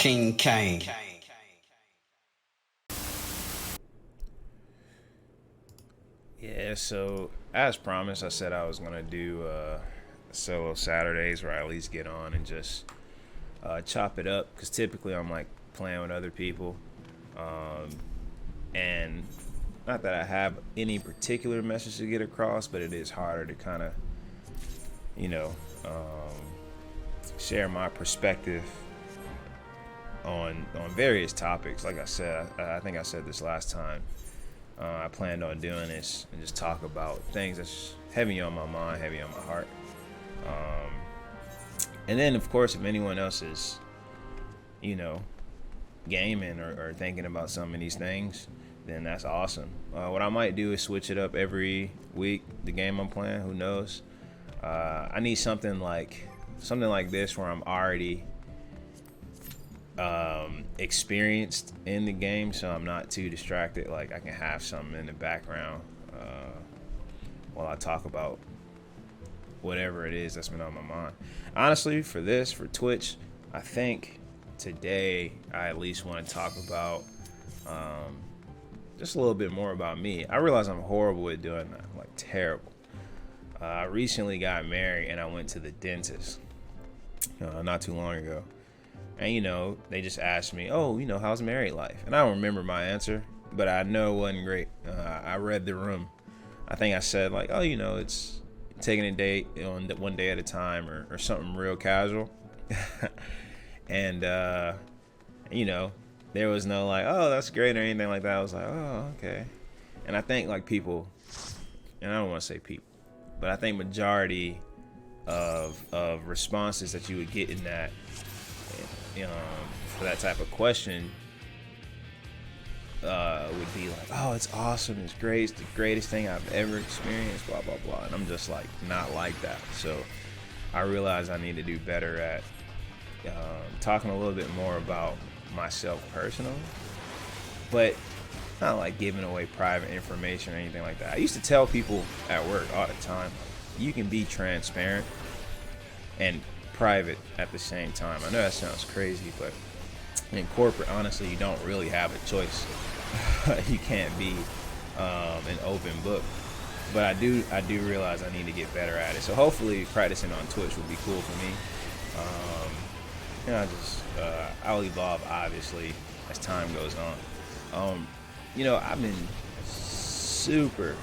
Kingcayne. Yeah, so as promised, I said I was gonna do solo Saturdays where I at least get on and just chop it up. Cause typically I'm like playing with other people, um, and not that I have any particular message to get across, but it is harder to kind of, you know, share my perspective on various topics. Like I said, I think I said this last time. I planned on doing this and just talk about things that's heavy on my mind, heavy on my heart. Um, and then, of course, if anyone else is, you know, gaming or thinking about some of these things, then that's awesome. What I might do is switch it up every week. The game I'm playing, who knows? I need something like this where I'm already experienced in the game, so I'm not too distracted. Like I can have something in the background while I talk about whatever it is that's been on my mind. Honestly, for Twitch, I think today I at least want to talk about just a little bit more about me. I realize I'm horrible at doing that, like terrible. I recently got married and I went to the dentist not too long ago. And, they just asked me, oh, how's married life? And I don't remember my answer, but I know it wasn't great. I read the room. I think I said, like, oh, it's taking a date on one day at a time or something real casual. And, there was no, like, oh, that's great or anything like that. I was like, oh, okay. And I think, like, people, and I don't want to say people, but I think majority of responses that you would get in that, for that type of question would be like, oh, it's awesome, it's great, it's the greatest thing I've ever experienced, blah blah blah. And I'm just like not like that. So I realize I need to do better at talking a little bit more about myself personally, but not like giving away private information or anything like that. I used to tell people at work all the time, you can be transparent and private at the same time. I know that sounds crazy, but in corporate, honestly, you don't really have a choice. You can't be an open book. But I do realize I need to get better at it. So hopefully practicing on Twitch would be cool for me. I'll evolve obviously as time goes on. I've been super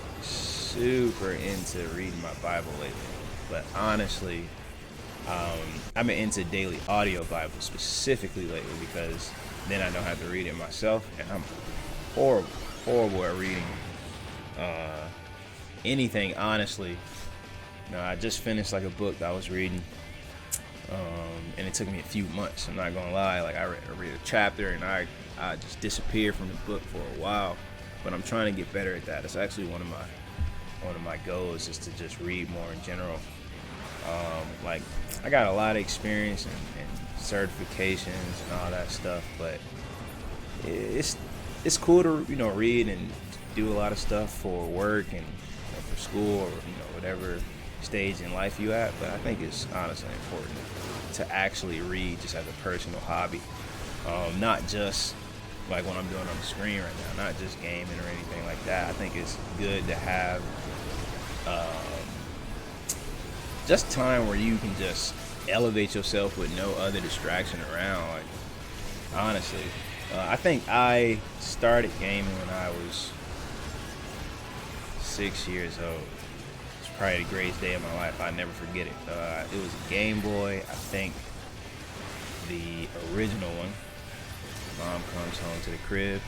into reading my Bible lately, but honestly, I've been into daily audio Bible specifically lately because then I don't have to read it myself, and I'm horrible at reading anything, honestly. I just finished like a book that I was reading, and it took me a few months. I'm not gonna lie, like I read a chapter and I just disappeared from the book for a while, but I'm trying to get better at that. It's actually one of my goals is to just read more in general. Like I got a lot of experience and certifications and all that stuff, but it's cool to read and do a lot of stuff for work and for school or whatever stage in life you at. But I think it's honestly important to actually read just as a personal hobby, not just like what I'm doing on the screen right now, not just gaming or anything like that. I think it's good to have just time where you can just elevate yourself with no other distraction around. Like honestly, I think I started gaming when I was 6 years old. It's probably the greatest day of my life. I never forget it. It was a Game Boy, I think the original one. Mom comes home to the crib.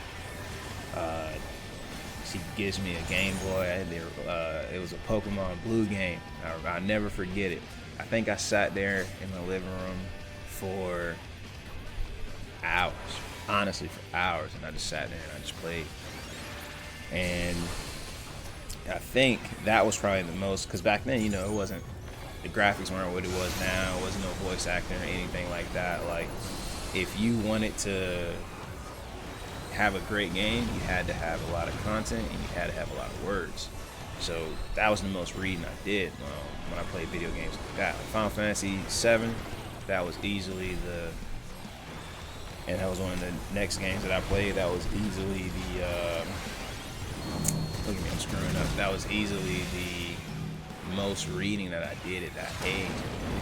She gives me a Game Boy. It was a Pokemon Blue game. I'll never forget it. I think I sat there in the living room for hours. Honestly, for hours. And I just sat there and I just played. And I think that was probably the most, because back then, it wasn't, the graphics weren't what it was now. It wasn't no voice acting or anything like that. Like, if you wanted to have a great game, you had to have a lot of content and you had to have a lot of words. So that was the most reading I did when I played video games like that. Like Final Fantasy VII, that was easily the and that was one of the next games that I played. That was easily the look at me, I'm screwing up. That was easily the most reading that I did at that age.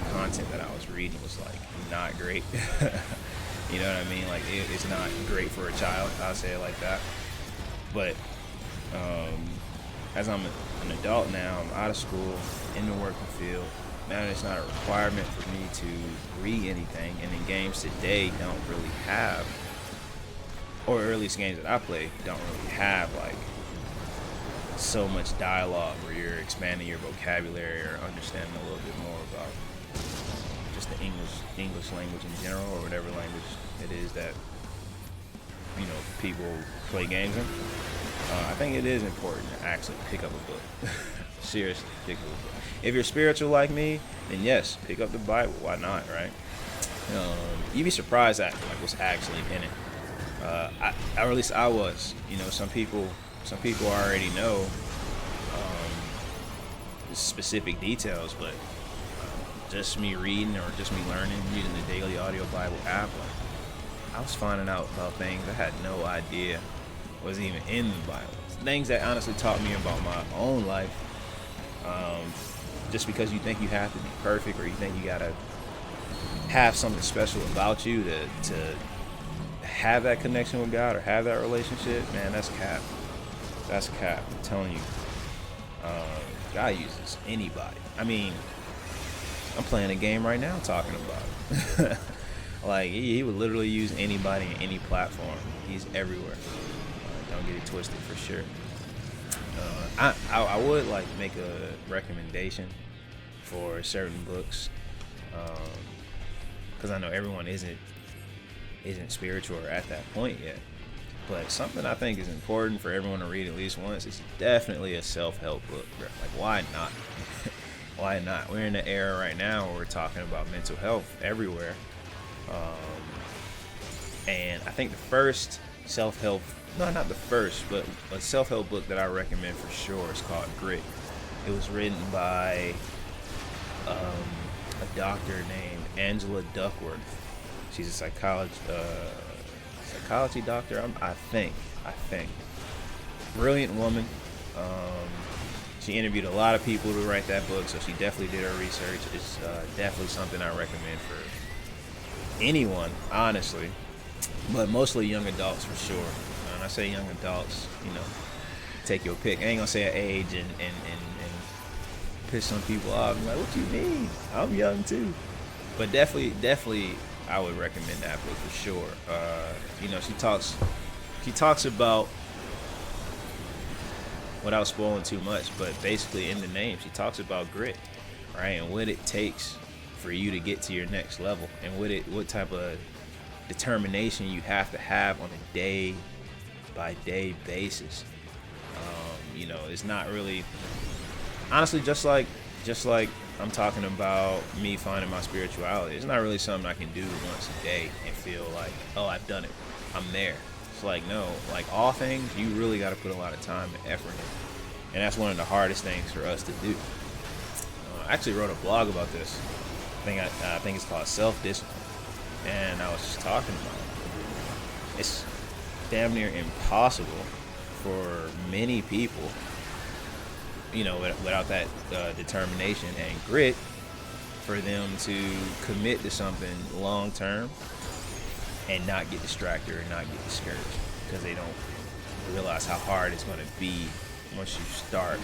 The content that I was reading was like not great. You know what I mean? Like it's not great for a child. I'll say it like that. But as I'm an adult now, I'm out of school, in the working field. Now it's not a requirement for me to read anything, and the games today don't really have, or at least games that I play don't really have like so much dialogue where you're expanding your vocabulary or understanding a little bit more about just the English language in general, or whatever language it is that people play games in. I think it is important to actually pick up a book. Seriously, pick up a book. If you're spiritual like me, then yes, pick up the Bible. Why not, right? You'd be surprised at like what's actually in it. Or at least I was. Some people already know specific details, but just me reading or just me learning using the Daily Audio Bible app, I was finding out about things I had no idea was even in the Bible. Things that honestly taught me about my own life. Just because you think you have to be perfect, or you think you gotta have something special about you to have that connection with God or have that relationship, man, that's cap. That's cap. I'm telling you. God uses anybody. I mean, I'm playing a game right now talking about it. Like, he would literally use anybody in any platform. He's everywhere. Don't get it twisted, for sure. I would like make a recommendation for certain books, because I know everyone isn't spiritual or at that point yet. But something I think is important for everyone to read at least once is definitely a self-help book, bro. Like, why not? Why not? We're in an era right now where we're talking about mental health everywhere. And I think the first self-help, no, not the first, but a self-help book that I recommend for sure is called Grit. It was written by a doctor named Angela Duckworth. She's a psychology doctor, I think. Brilliant woman. She interviewed a lot of people to write that book, so she definitely did her research. It's definitely something I recommend for anyone, honestly, but mostly young adults for sure. When I say young adults, take your pick. I ain't gonna say an age and piss some people off. I'm like, what you mean? I'm young too. But definitely, I would recommend that book for sure. She talks about, without spoiling too much, but basically in the name, she talks about grit, right? And what it takes for you to get to your next level, and what type of determination you have to have on a day-by-day basis. It's not really, honestly, just like I'm talking about me finding my spirituality. It's not really something I can do once a day and feel like, oh, I've done it, I'm there. It's like, no, like all things, you really got to put a lot of time and effort in. And that's one of the hardest things for us to do. I actually wrote a blog about this. I think it's called Self-Discipline. And I was just talking about it. It's damn near impossible for many people, without that determination and grit, for them to commit to something long term and not get distracted or not get discouraged, because they don't realize how hard it's going to be once you start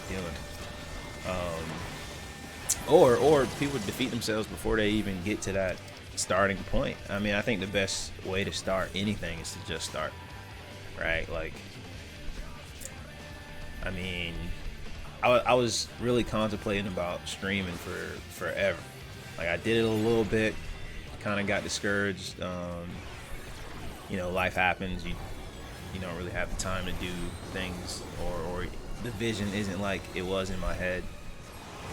doing it. Or people defeat themselves before they even get to that starting point. I mean, I think the best way to start anything is to just start, right? Like, I mean, I was really contemplating about streaming for forever. Like, I did it a little bit, kind of got discouraged. Life happens. You don't really have the time to do things, or the vision isn't like it was in my head.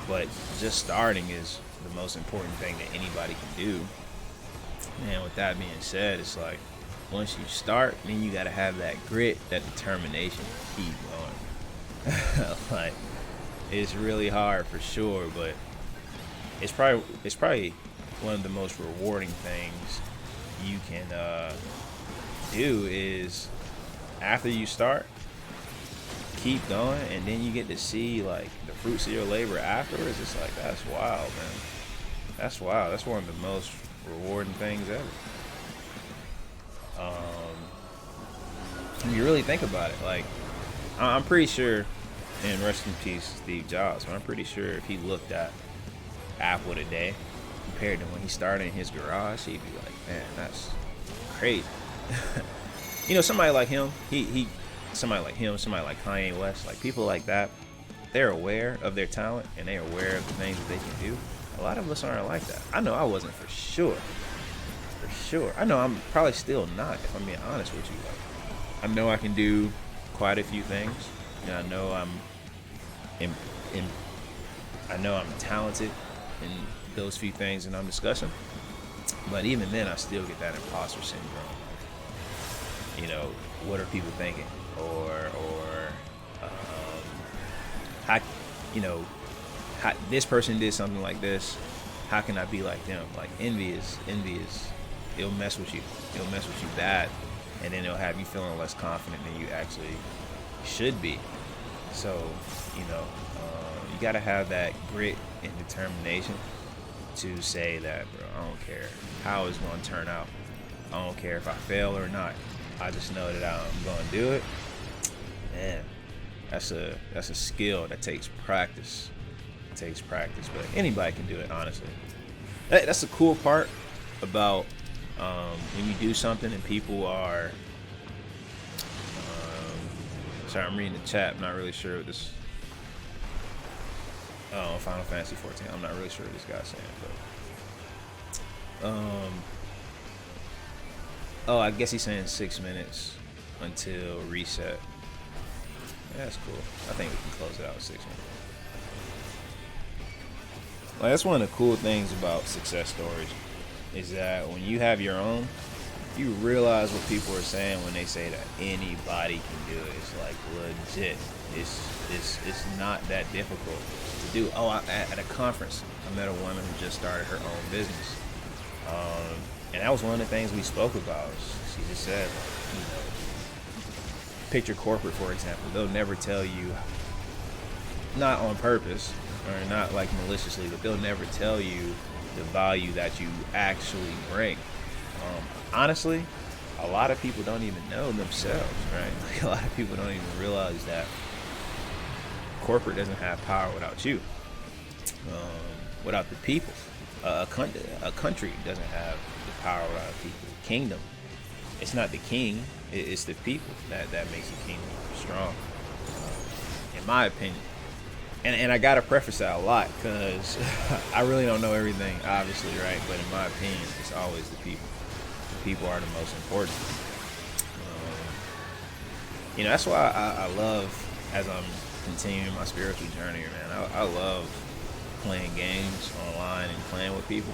But just starting is the most important thing that anybody can do. And with that being said, it's like, once you start, then you got to have that grit, that determination to keep going. Like, it's really hard for sure, but it's probably one of the most rewarding things you can do is, after you start, keep going, and then you get to see like the fruits of your labor afterwards. It's like, that's wild, man. That's wild. That's one of the most rewarding things ever. You really think about it. Like, I'm pretty sure, and rest in peace, Steve Jobs, but I'm pretty sure if he looked at Apple today compared to when he started in his garage, he'd be like, man, that's crazy. You know, somebody like him, somebody like Kanye West, like people like that, they're aware of their talent and they're aware of the things that they can do. A lot of us aren't like that. I know I wasn't for sure. I know I'm probably still not, if I'm being honest with you. Like, I know I can do quite a few things, and I know I'm talented in those few things that I'm discussing. But even then, I still get that imposter syndrome. You know, what are people thinking? Or how, you know, how this person did something like this. How can I be like them? Like envy is, it'll mess with you. It'll mess with you bad, and then it'll have you feeling less confident than you actually should be. So, you know, you gotta have that grit and determination to say that, bro, I don't care how it's gonna turn out. I don't care if I fail or not. I just know that I'm gonna do it. Man, that's a skill that takes practice. It takes practice, but anybody can do it, honestly. That's the cool part about when you do something and people are. Sorry, I'm reading the chat. I'm not really sure what this. Oh, Final Fantasy 14. I'm not really sure what this guy's saying, but. Oh, I guess he's saying 6 minutes until reset. Yeah, that's cool. I think we can close it out with 6 minutes. Like, that's one of the cool things about success stories is that when you have your own, you realize what people are saying when they say that anybody can do it. It's like legit. It's not that difficult to do. Oh, at a conference, I met a woman who just started her own business. And that was one of the things we spoke about. She just said, you know, picture corporate, for example. They'll never tell you, not on purpose or not like maliciously, but they'll never tell you the value that you actually bring. Honestly, a lot of people don't even know themselves, right? Like, a lot of people don't even realize that corporate doesn't have power without you, without the people. A country doesn't have the power without people. Kingdom, it's not the king, it's the people that makes the kingdom strong, in my opinion. And I gotta preface that a lot because I really don't know everything, obviously, right? But in my opinion, it's always the people. The people are the most important. You know, that's why I love, as I'm continuing my spiritual journey, man. I love playing games online and playing with people,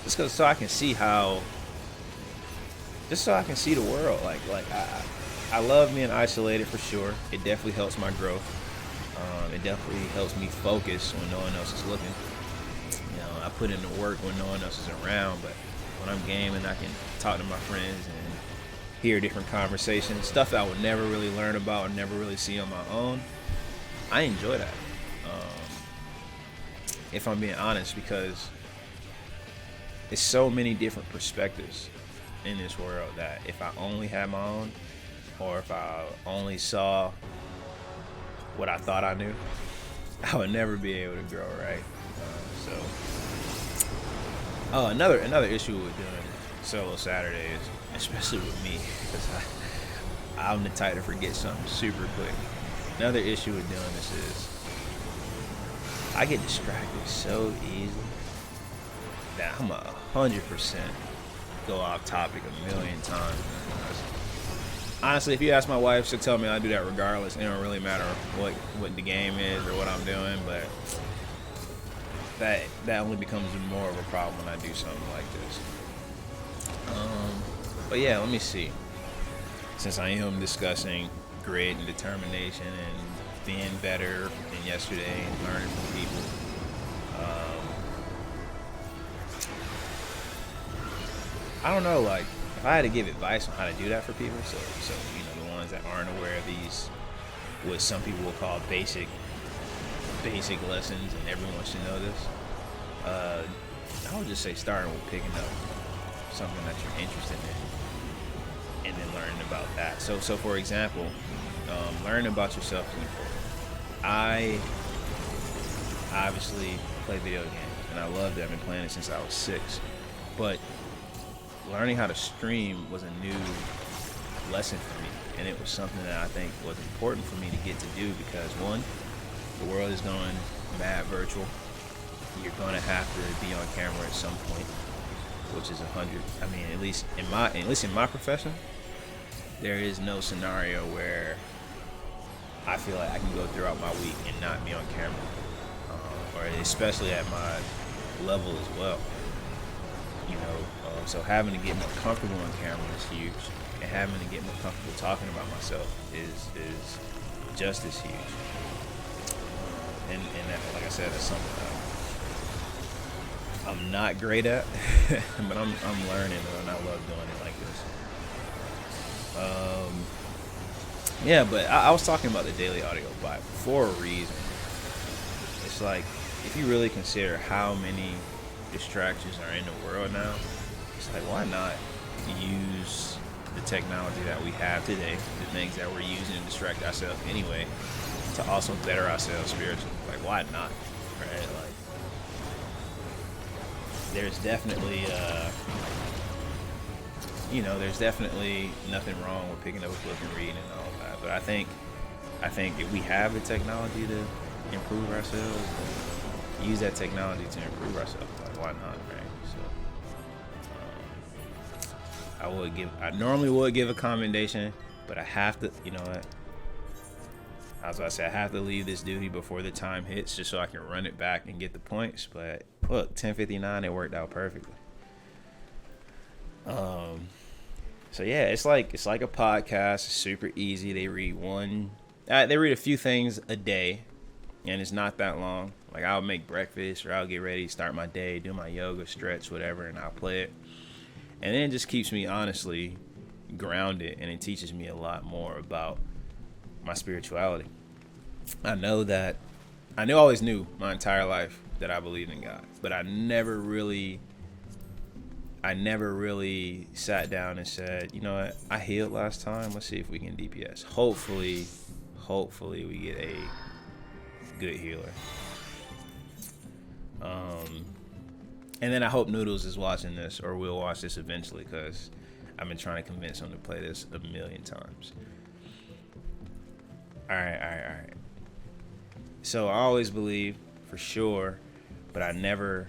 just because so I can see the world. Like I love being isolated for sure. It definitely helps my growth. It definitely helps me focus when no one else is looking. You know, I put in the work when no one else is around, but when I'm gaming, I can talk to my friends and hear different conversations, stuff that I would never really learn about or never really see on my own. I enjoy that. If I'm being honest, because there's so many different perspectives in this world that if I only had my own, or if I only saw what I thought I knew, I would never be able to grow, right? Another issue with doing solo Saturdays, especially with me, because I'm the type to forget something super quick. Another issue with doing this is I get distracted so easily that I'm 100% go off topic a million times. Honestly, if you ask my wife, she'll tell me I do that regardless. It don't really matter what the game is or what I'm doing, but that only becomes more of a problem when I do something like this. But yeah, let me see. Since I am discussing grit and determination and being better than yesterday and learning from people, I don't know, like, if I had to give advice on how to do that for people, so you know, the ones that aren't aware of these, what some people will call basic lessons, and everyone should know this. I would just say starting with picking up something that you're interested in, and then learning about that. So for example, learning about yourself is important. I obviously play video games, and I love it. I've been playing it since I was 6. But learning how to stream was a new lesson for me, and it was something that I think was important for me to get to do because, one, the world is going mad virtual. You're going to have to be on camera at some point, which is 100. I mean, at least in my profession, there is no scenario where I feel like I can go throughout my week and not be on camera, or especially at my level as well. You know, so having to get more comfortable on camera is huge, and having to get more comfortable talking about myself is just as huge. And that, like I said, that's something I'm not great at, but I'm learning, and I love doing it like this. Yeah, but I was talking about the Daily Audio Bible for a reason. It's like, if you really consider how many distractions are in the world now, it's like, why not use the technology that we have today, the things that we're using to distract ourselves anyway, to also better ourselves spiritually? Like, why not? Right? Like, there's definitely there's definitely nothing wrong with picking up a book and reading and all that. But I think if we have the technology to improve ourselves, use that technology to improve ourselves. Like, why not, right? So I normally would give a commendation, but I have to, you know what? As I said, I have to leave this duty before the time hits, just so I can run it back and get the points. But look, 10:59, it worked out perfectly. So yeah, it's like a podcast. It's super easy. They read a few things a day, and it's not that long. Like, I'll make breakfast, or I'll get ready, start my day, do my yoga, stretch, whatever, and I'll play it. And then it just keeps me honestly grounded, and it teaches me a lot more about my spirituality. I always knew my entire life that I believed in God, but I never really sat down and said, you know what, I healed last time, let's see if we can DPS. Hopefully we get a good healer. And then I hope Noodles is watching this, or will watch this eventually, because I've been trying to convince him to play this a million times. All right. So I always believed, for sure, but I never,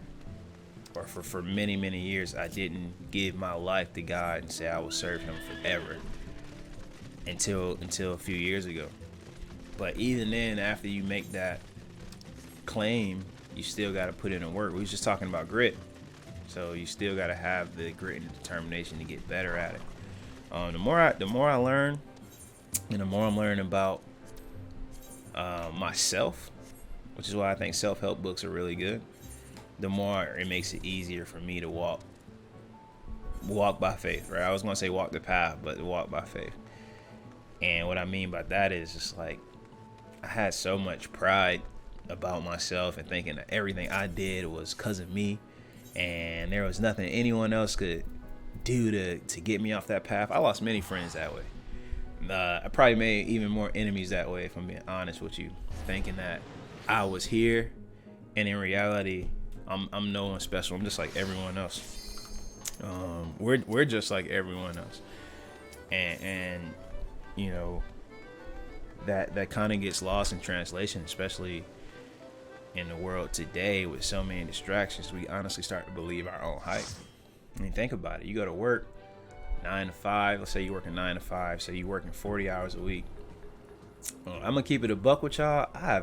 or for many, many years, I didn't give my life to God and say I will serve him forever until a few years ago. But even then, after you make that claim, you still got to put in the work. We was just talking about grit. So you still got to have the grit and determination to get better at it. The more I learn, and the more I'm learning about myself, which is why I think self-help books are really good, the more it makes it easier for me to walk by faith, right? I was going to say walk the path, but walk by faith. And what I mean by that is just like, I had so much pride about myself and thinking that everything I did was because of me, and there was nothing anyone else could do to get me off that path. I lost many friends that way. I probably made even more enemies that way, if I'm being honest with you, thinking that I was here, and in reality, I'm no one special. I'm just like everyone else. We're just like everyone else, and you know, that kind of gets lost in translation, especially in the world today with so many distractions. We honestly start to believe our own hype. I mean, think about it. You go to work 9 to 5. Let's say you're working 9 to 5. So you're working 40 hours a week. I'm gonna keep it a buck with y'all. I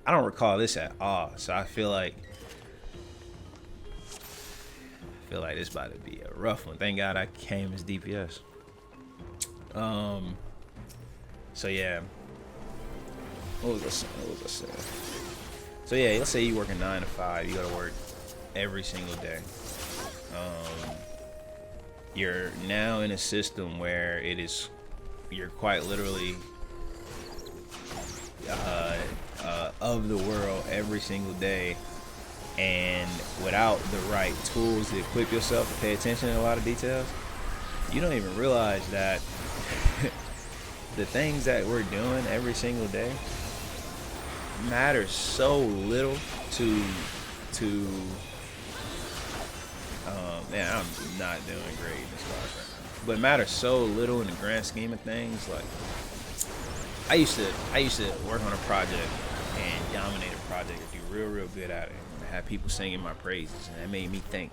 don't recall this at all. So I feel like this about to be a rough one. Thank God I came as DPS. So yeah. What was I saying? So yeah, let's say you're working 9 to 5. You go to work every single day. you're now in a system where you're quite literally of the world every single day, and without the right tools to equip yourself to pay attention to a lot of details, you don't even realize that the things that we're doing every single day matter so little to man, I'm not doing great in this class right now, but matter so little in the grand scheme of things. Like, I used to work on a project and dominate a project and do real good at it, and have people singing my praises, and that made me think,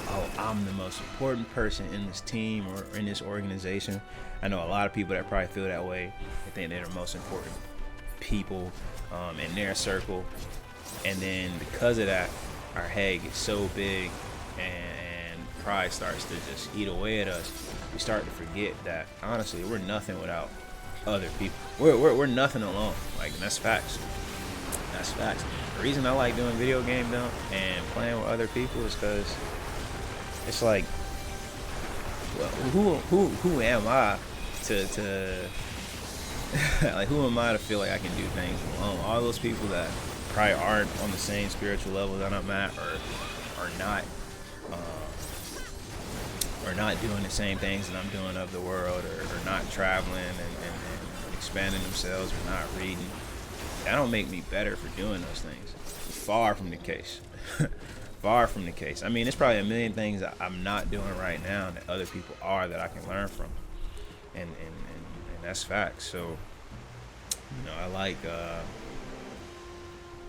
oh, I'm the most important person in this team or in this organization. I know a lot of people that probably feel that way. They think they're the most important people in their circle, and then because of that, our head gets so big, and pride starts to just eat away at us. We start to forget that honestly we're nothing without other people. We're nothing alone. Like, and that's facts. That's facts. The reason I like doing video game dump and playing with other people is because it's like, well, who am I to like, who am I to feel like I can do things alone? All those people that probably aren't on the same spiritual level that I'm at, or not doing the same things that I'm doing of the world, or not traveling and expanding themselves, or not reading. That don't make me better for doing those things. Far from the case. Far from the case. I mean, there's probably a million things that I'm not doing right now that other people are that I can learn from, and that's facts. So, you know,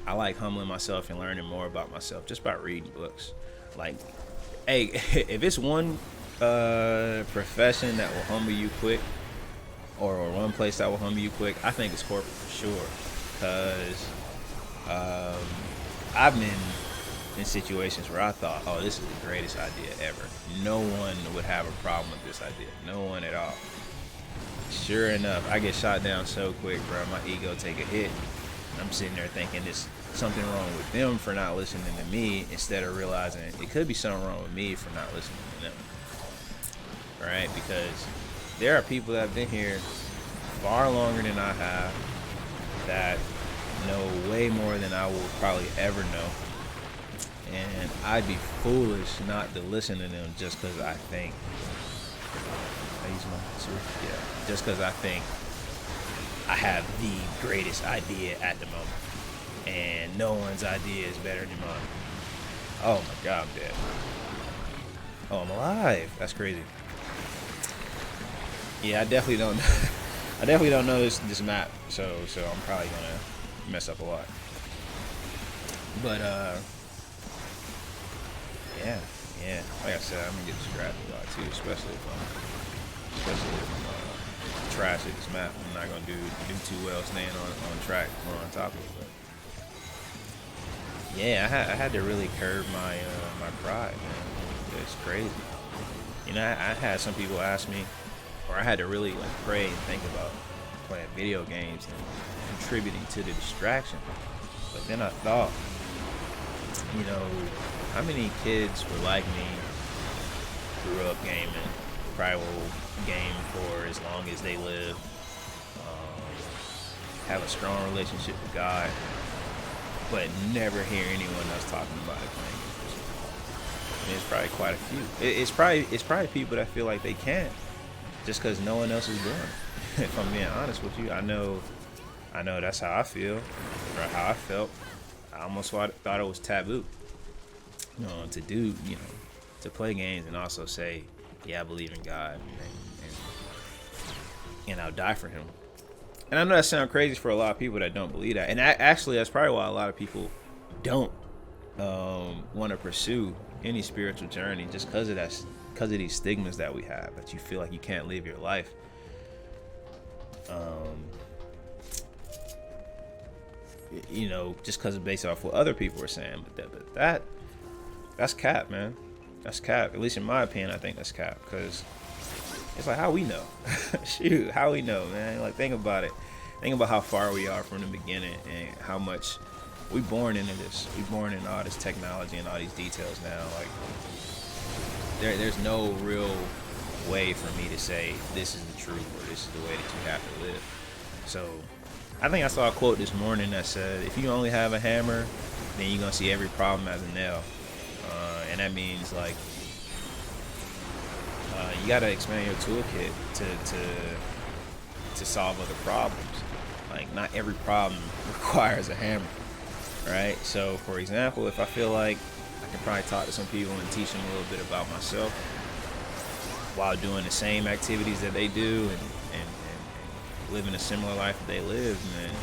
I like humbling myself and learning more about myself just by reading books. Like, hey, if it's one profession that will humble you quick, or one place that will humble you quick, I think it's corporate for sure. Because I've been in situations where I thought, oh, this is the greatest idea ever. No one would have a problem with this idea. No one at all. Sure enough, I get shot down so quick, bro. My ego take a hit. I'm sitting there thinking there's something wrong with them for not listening to me, instead of realizing it could be something wrong with me for not listening to them. Right? Because there are people that have been here far longer than I have, that know way more than I will probably ever know, and I'd be foolish not to listen to them just because I think just because I think I have the greatest idea at the moment, and no one's idea is better than mine. Oh my God, I'm dead. Oh, I'm alive. That's crazy. Yeah, I definitely don't know this map, so I'm probably gonna mess up a lot. But yeah. Like I said, I'm gonna get distracted a lot too, especially if I'm trash at this map. I'm not gonna do too well staying on track or on top of it. But yeah, I had to really curb my pride, man. It's crazy. You know, I had some people ask me, or I had to really like pray and think about playing video games and contributing to the distraction. But then I thought, you know, how many kids were like me, grew up gaming, probably will game for as long as they live, have a strong relationship with God, but never hear anyone else talking about it playing games. I mean, it's probably quite a few. It's probably people that feel like they can't just because no one else is doing it. If I'm being honest with you, I know that's how I feel, or how I felt. I almost thought it was taboo, to do, to play games and also say, yeah, I believe in God, and I'll die for Him. And I know that sounds crazy for a lot of people that don't believe that. And actually, that's probably why a lot of people don't want to pursue any spiritual journey, just because of these stigmas that we have, that you feel like you can't live your life. Just because it's based off what other people are saying. But that's cap, man. That's cap. At least in my opinion, I think that's cap, because it's like, how we know? Shoot, how we know, man? Like, think about it. Think about how far we are from the beginning, and how much we born into this. We born into all this technology and all these details now. Like, there's no real way for me to say this is the truth or this is the way that you have to live. So I think I saw a quote this morning that said, if you only have a hammer, then you're gonna see every problem as a nail. And that means like you gotta expand your toolkit to solve other problems. Like not every problem requires a hammer, right? So for example, if I feel like I can probably talk to some people and teach them a little bit about myself while doing the same activities that they do and living a similar life that they live, and then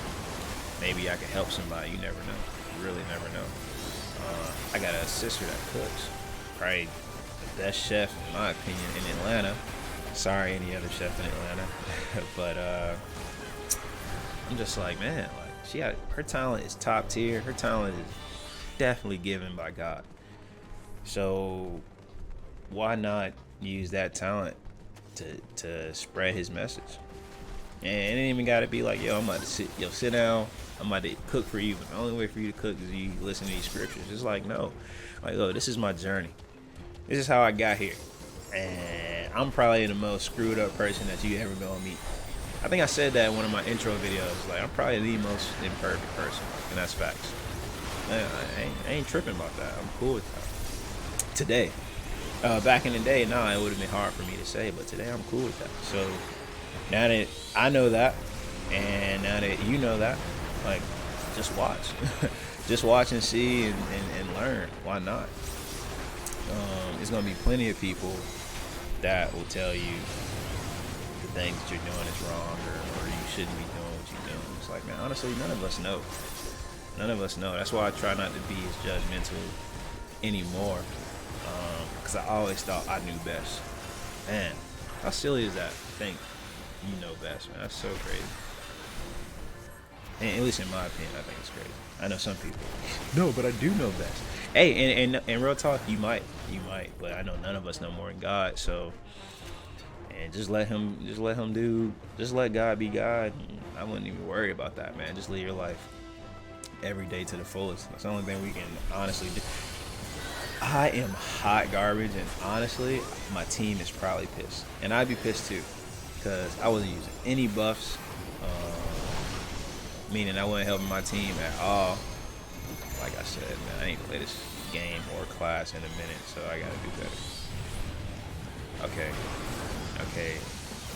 maybe I can help somebody. You never know. You really never know. I got a sister that cooks, probably the best chef in my opinion in Atlanta. Sorry, any other chef in Atlanta, but I'm just like, man, like her talent is top tier. Her talent is definitely given by God. So why not use that talent to spread His message? And it ain't even gotta be like, yo, I'm about to sit down, I'm about to cook for you, but the only way for you to cook is you listen to these scriptures. It's like, no, like, oh, this is my journey. This is how I got here. And I'm probably the most screwed up person that you ever gonna meet. I think I said that in one of my intro videos. Like, I'm probably the most imperfect person, and that's facts. Man, I ain't tripping about that. I'm cool with that. Today, back in the day, nah, it would have been hard for me to say, but today I'm cool with that. So now that I know that, and now that you know that, like, just watch. Just watch and see and learn. Why not? There's going to be plenty of people that will tell you the things that you're doing is wrong or you shouldn't be doing what you're doing. It's like, man, honestly, none of us know. None of us know. That's why I try not to be as judgmental anymore, because I always thought I knew best. Man, how silly is that to think you know best, man? That's so crazy. And at least in my opinion, I think it's crazy. I know some people, no, but I do know best. Hey, and real talk, you might, but I know none of us know more than God. So, and just let God be God. I wouldn't even worry about that, man. Just live your life every day to the fullest. That's the only thing we can honestly do. I am hot garbage, and honestly, my team is probably pissed, and I'd be pissed too, because I wasn't using any buffs. Meaning I wasn't helping my team at all. Like I said, man, I ain't play this game or class in a minute, so I gotta do better. Okay.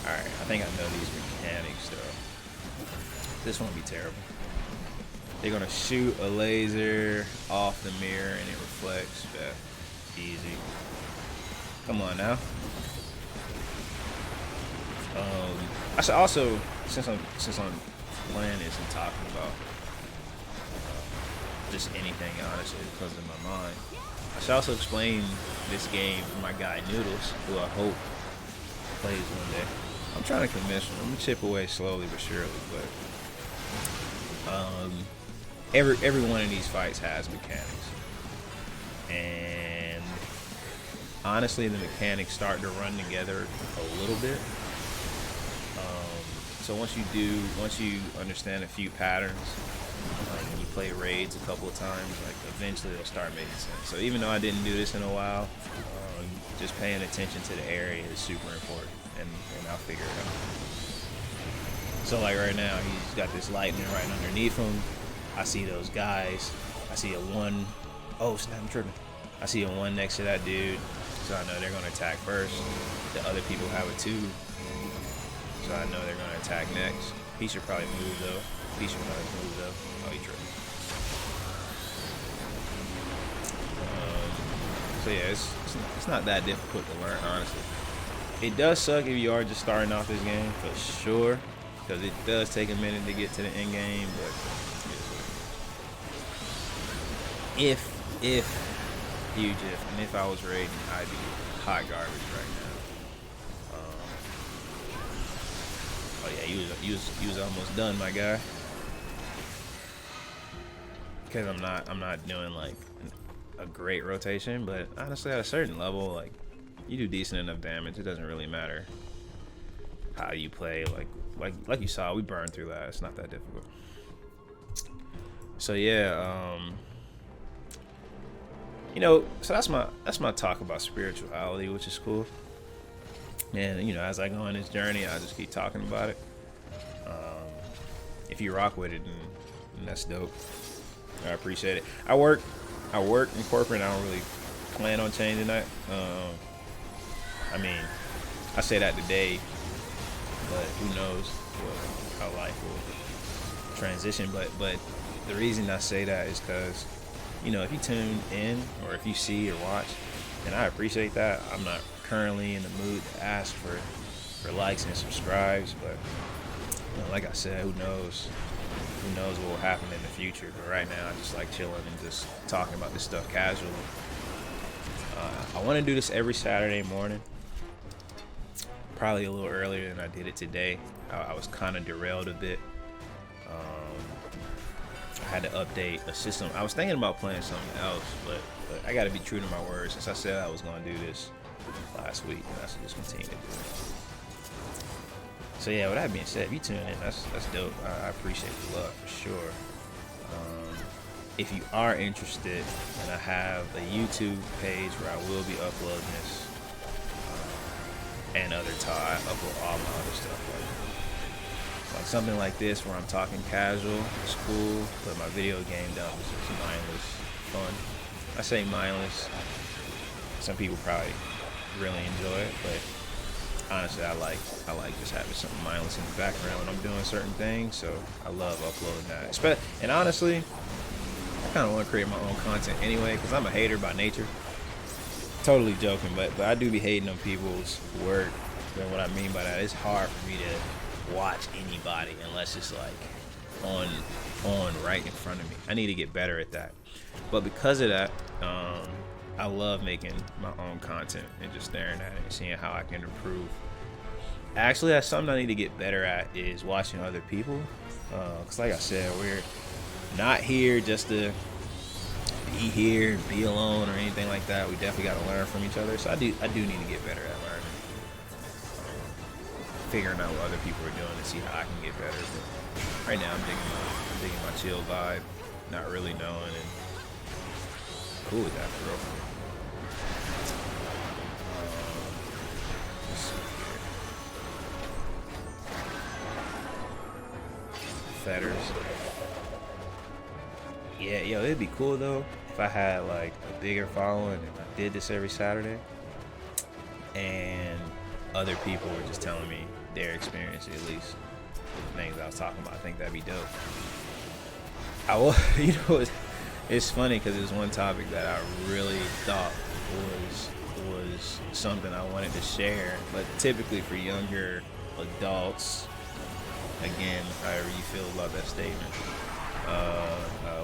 Alright, I think I know these mechanics though. This won't be terrible. They're gonna shoot a laser off the mirror and it reflects. Easy. Come on now. I should also, since I'm playing this and talking about just anything, honestly, because in my mind, I should also explain this game to my guy Noodles, who I hope plays one day. I'm trying to convince him. I'm gonna chip away slowly but surely, but every one of these fights has mechanics, and honestly, the mechanics start to run together a little bit. So once you understand a few patterns, and you play raids a couple of times, like eventually it'll start making sense. So even though I didn't do this in a while, just paying attention to the area is super important, and I'll figure it out. So like right now, he's got this lightning right underneath him. I see those guys. I see a one. Oh snap! I'm tripping. I see a one next to that dude, so I know they're gonna attack first. The other people have a two. So I know they're going to attack next. He should probably move though. Oh, he tripped. So yeah, it's not that difficult to learn, honestly. It does suck if you are just starting off this game, for sure, because it does take a minute to get to the end game. But if I was raiding, I'd be hot garbage right now. Oh yeah, you was almost done, my guy. Because I'm not doing like a great rotation, but honestly, at a certain level, like you do decent enough damage. It doesn't really matter how you play. Like you saw, we burned through that. It's not that difficult. So yeah, so that's my talk about spirituality, which is cool. And you know, as I go on this journey, I just keep talking about it. If you rock with it, then that's dope. I appreciate it. I work in corporate. I don't really plan on changing that. I mean, I say that today, but who knows how life will transition. But the reason I say that is because, you know, if you tune in or if you see or watch, and I appreciate that. I'm not currently in the mood to ask for likes and subscribes, but you know, like I said, who knows what will happen in the future. But right now I just like chilling and just talking about this stuff casually. I want to do this every Saturday morning, probably a little earlier than I did it today. I was kind of derailed a bit. I had to update a system. I was thinking about playing something else, but I got to be true to my word. Since I said I was going to do this last week, and I should just continue to do it. So yeah, with that being said, if you tune in, that's dope. I appreciate the love for sure. If you are interested, and I have a YouTube page where I will be uploading this, and other I upload all my other stuff, like something like this where I'm talking casual. It's cool, but my video game dump is just mindless fun. I say mindless. Some people probably really enjoy it, but honestly, I like just having something mindless in the background when I'm doing certain things. So I love uploading that. And honestly, I kind of want to create my own content anyway, because I'm a hater by nature. Totally joking, but I do be hating on people's work. And what I mean by that, it's hard for me to watch anybody unless it's like on right in front of me. I need to get better at that. But because of that, I love making my own content and just staring at it and seeing how I can improve. Actually, that's something I need to get better at, is watching other people. Because like I said, we're not here just to be here, be alone, or anything like that. We definitely got to learn from each other. So I do need to get better at learning, figuring out what other people are doing and see how I can get better. But right now, I'm digging my chill vibe, not really knowing, and cool with that for real. Let's see here. Fetters. Yeah, yo, it'd be cool though if I had like a bigger following and I did this every Saturday, and other people were just telling me their experience, at least the things I was talking about. I think that'd be dope. You know, it's funny because there's one topic that I really thought was something I wanted to share, but typically for younger adults, again, however you feel about that statement,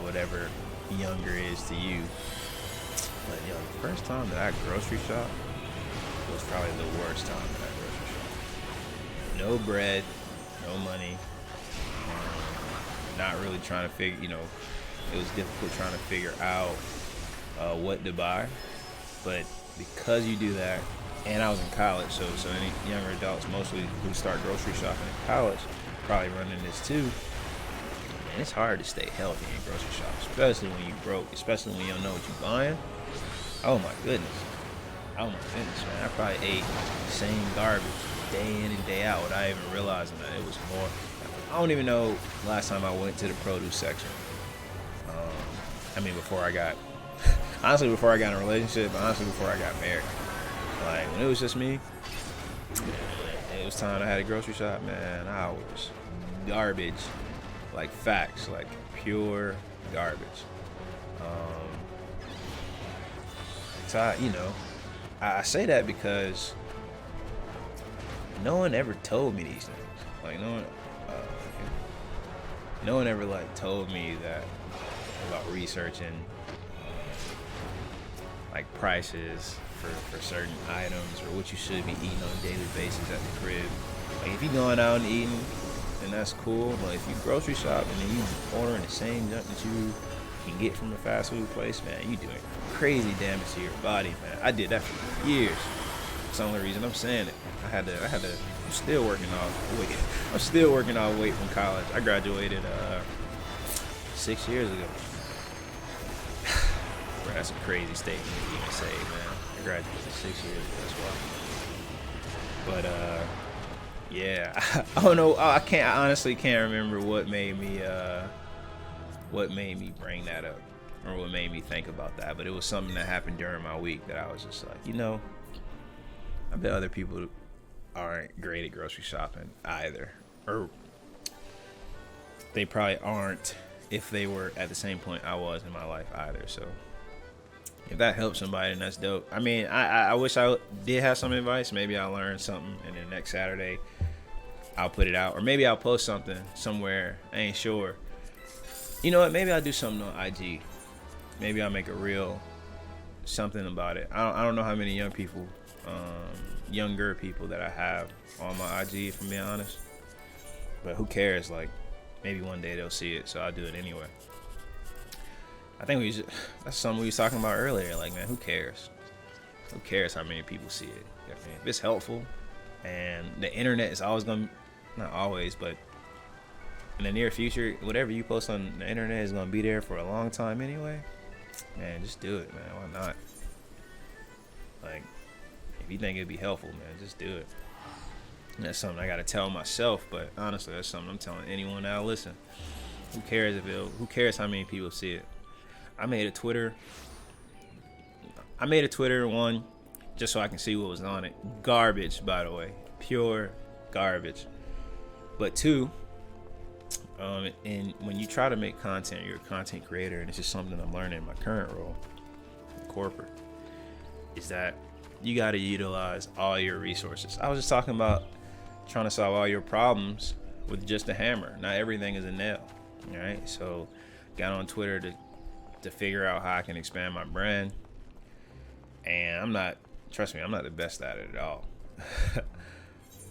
whatever younger is to you. But yo, the first time that I grocery shop was probably the worst time that I grocery shop. No bread, no money, not really trying to figure, you know, it was difficult trying to figure out what to buy. But because you do that, and I was in college, so any younger adults mostly who start grocery shopping in college probably running this too. And it's hard to stay healthy in grocery shops, especially when you broke, especially when you don't know what you're buying. Oh my goodness, man! I probably ate the same garbage day in and day out without even realizing that it was more. I don't even know last time I went to the produce section. I mean, before I got in a relationship, honestly, before I got married. Like, when it was just me, it was time I had a grocery shop, man, I was garbage. Like, facts, like, pure garbage. So, I say that because no one ever told me these things. Like, no one ever, like, told me that about researching like prices for certain items or what you should be eating on a daily basis at the crib. Like, if you're going out and eating, then that's cool. But if you grocery shop and then you ordering the same junk that you can get from a fast food place, man, you doing crazy damage to your body, man. I did that for years. That's the only reason I'm saying it. I'm still working off weight from college. I graduated 6 years ago. Bro, that's a crazy statement to even say, man. I graduated 6 years ago, that's But yeah, I don't know. I honestly can't remember what made me bring that up, or what made me think about that. But it was something that happened during my week that I was just like, I bet other people aren't great at grocery shopping either, or they probably aren't if they were at the same point I was in my life either. So if that helps somebody, then that's dope. I mean, I wish I did have some advice. Maybe I'll learn something, and then next Saturday I'll put it out, or maybe I'll post something somewhere. I ain't sure. You know what? Maybe I'll do something on IG. Maybe I'll make a reel, something about it. I don't know how many younger people that I have on my IG, if I'm being honest. But who cares? Like, maybe one day they'll see it, so I'll do it anyway. I think that's something we was talking about earlier. Like, man, who cares? Who cares how many people see it? If it's helpful, and the internet is always gonna, not always, but in the near future, whatever you post on the internet is gonna be there for a long time anyway. Man, just do it, man. Why not? Like, if you think it'd be helpful, man, just do it. And that's something I gotta tell myself, but honestly, that's something I'm telling anyone that'll listen. Who cares how many people see it? I made a Twitter one just so I can see what was on it. Garbage, by the way. Pure garbage. But two, and when you try to make content, you're a content creator, and it's just something I'm learning in my current role, corporate, is that you got to utilize all your resources. I was just talking about trying to solve all your problems with just a hammer. Not everything is a nail. All right, so got on Twitter to figure out how I can expand my brand, and trust me, I'm not the best at it at all.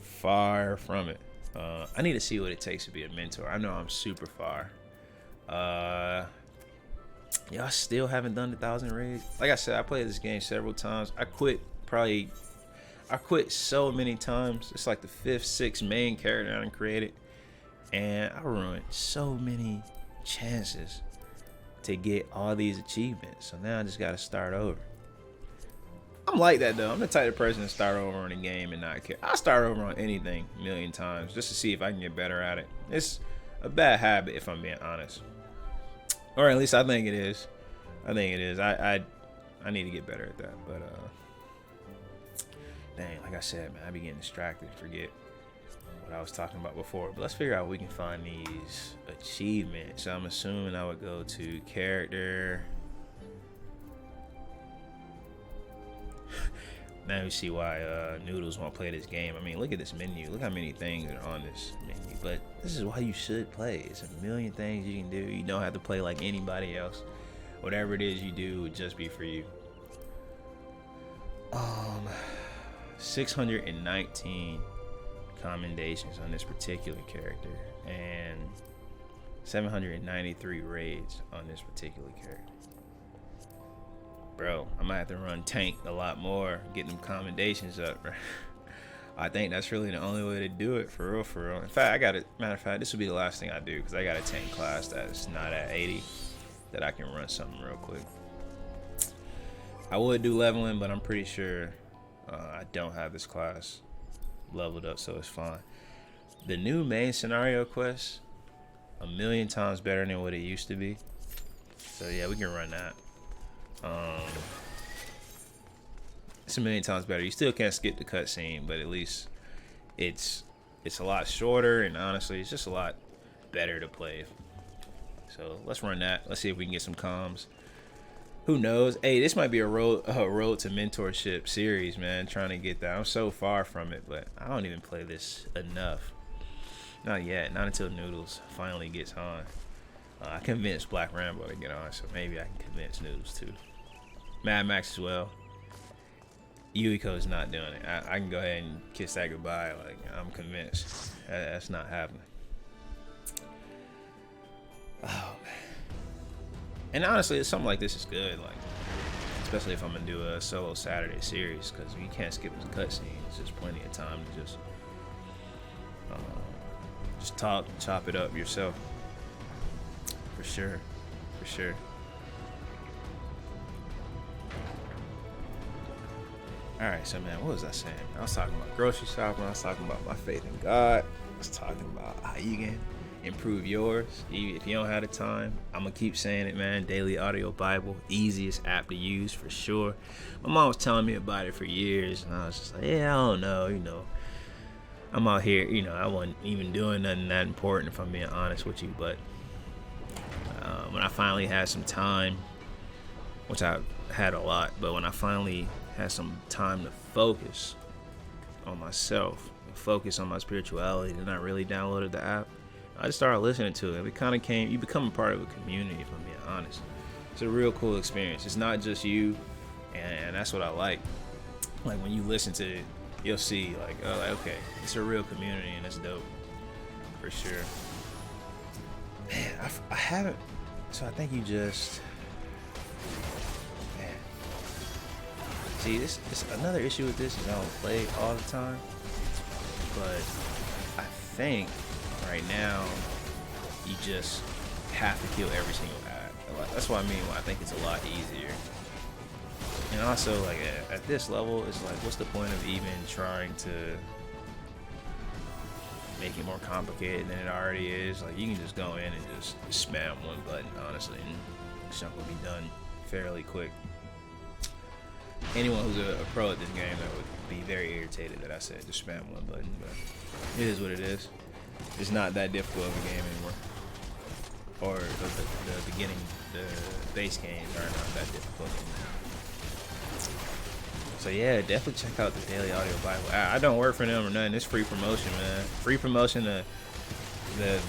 Far from it. I need to see what it takes to be a mentor. I know I'm super far. I still haven't done the 1,000 raids. Like I said, I played this game several times. I quit so many times. It's like the 5th, 6th main character I created, and I ruined so many chances to get all these achievements. So now I just gotta start over. I'm like that though. I'm the type of person to start over on a game and not care. I'll start over on anything a million times just to see if I can get better at it. It's a bad habit, if I'm being honest, or at least I think it is. I need to get better at that. But dang, like I said, man, I be getting distracted, forget what I was talking about before. But let's figure out what we can find these achievements. So I'm assuming I would go to character. Now we see why Noodles won't play this game. I mean, look at this menu. Look how many things are on this menu. But this is why you should play. It's a million things you can do. You don't have to play like anybody else. Whatever it is you do would just be for you. 619 commendations on this particular character, and 793 raids on this particular character. Bro, I might have to run tank a lot more, get them commendations up, bro. I think that's really the only way to do it, for real, for real. In fact, matter of fact, this will be the last thing I do, because I got a tank class that's not at 80 that I can run something real quick. I would do leveling, but I'm pretty sure I don't have this class leveled up, so it's fine. The new main scenario quest, a million times better than what it used to be. So yeah, we can run that. It's a million times better. You still can't skip the cutscene, but at least it's a lot shorter, and honestly, it's just a lot better to play. So let's run that. Let's see if we can get some comms. Who knows? Hey, this might be a road to mentorship series, man. Trying to get that. I'm so far from it, but I don't even play this enough. Not yet. Not until Noodles finally gets on. I convinced Black Rambo to get on, so maybe I can convince Noodles too. Mad Max as well. Yuiko's not doing it. I can go ahead and kiss that goodbye. Like, I'm convinced. That's not happening. Oh, man. And honestly, something like this is good. Like, especially if I'm gonna do a solo Saturday series, because you can't skip the cutscenes. There's plenty of time to just talk, chop it up yourself. For sure, for sure. All right, so man, what was I saying? I was talking about grocery shopping. I was talking about my faith in God. I was talking about how you can improve yours. If you don't have the time, I'm gonna keep saying it, man. Daily Audio Bible, easiest app to use for sure. My mom was telling me about it for years, and I was just like, yeah, I don't know, I'm out here, I wasn't even doing nothing that important, if I'm being honest with you. But when I finally had some time, which I've had a lot, but when I finally had some time to focus on myself, focus on my spirituality, and I really downloaded the app, I just started listening to it. It kind of you become a part of a community, if I'm being honest. It's a real cool experience. It's not just you, and that's what I like. Like when you listen to it, you'll see okay, it's a real community, and it's dope for sure. Man, I haven't. So I think you just. Man. See, this another issue with this is I don't play all the time, but I think right now you just have to kill every single ad. That's what I mean. I think it's a lot easier. And also, like at this level, it's like, what's the point of even trying to make it more complicated than it already is? Like, you can just go in and just spam one button, honestly, and something will be done fairly quick. Anyone who's a pro at this game, that would be very irritated that I said just spam one button, but it is what it is. It's not that difficult of a game anymore. Or the beginning, the base games are not that difficult anymore. So yeah, definitely check out the Daily Audio Bible. I don't work for them or nothing. It's free promotion, man. Free promotion to the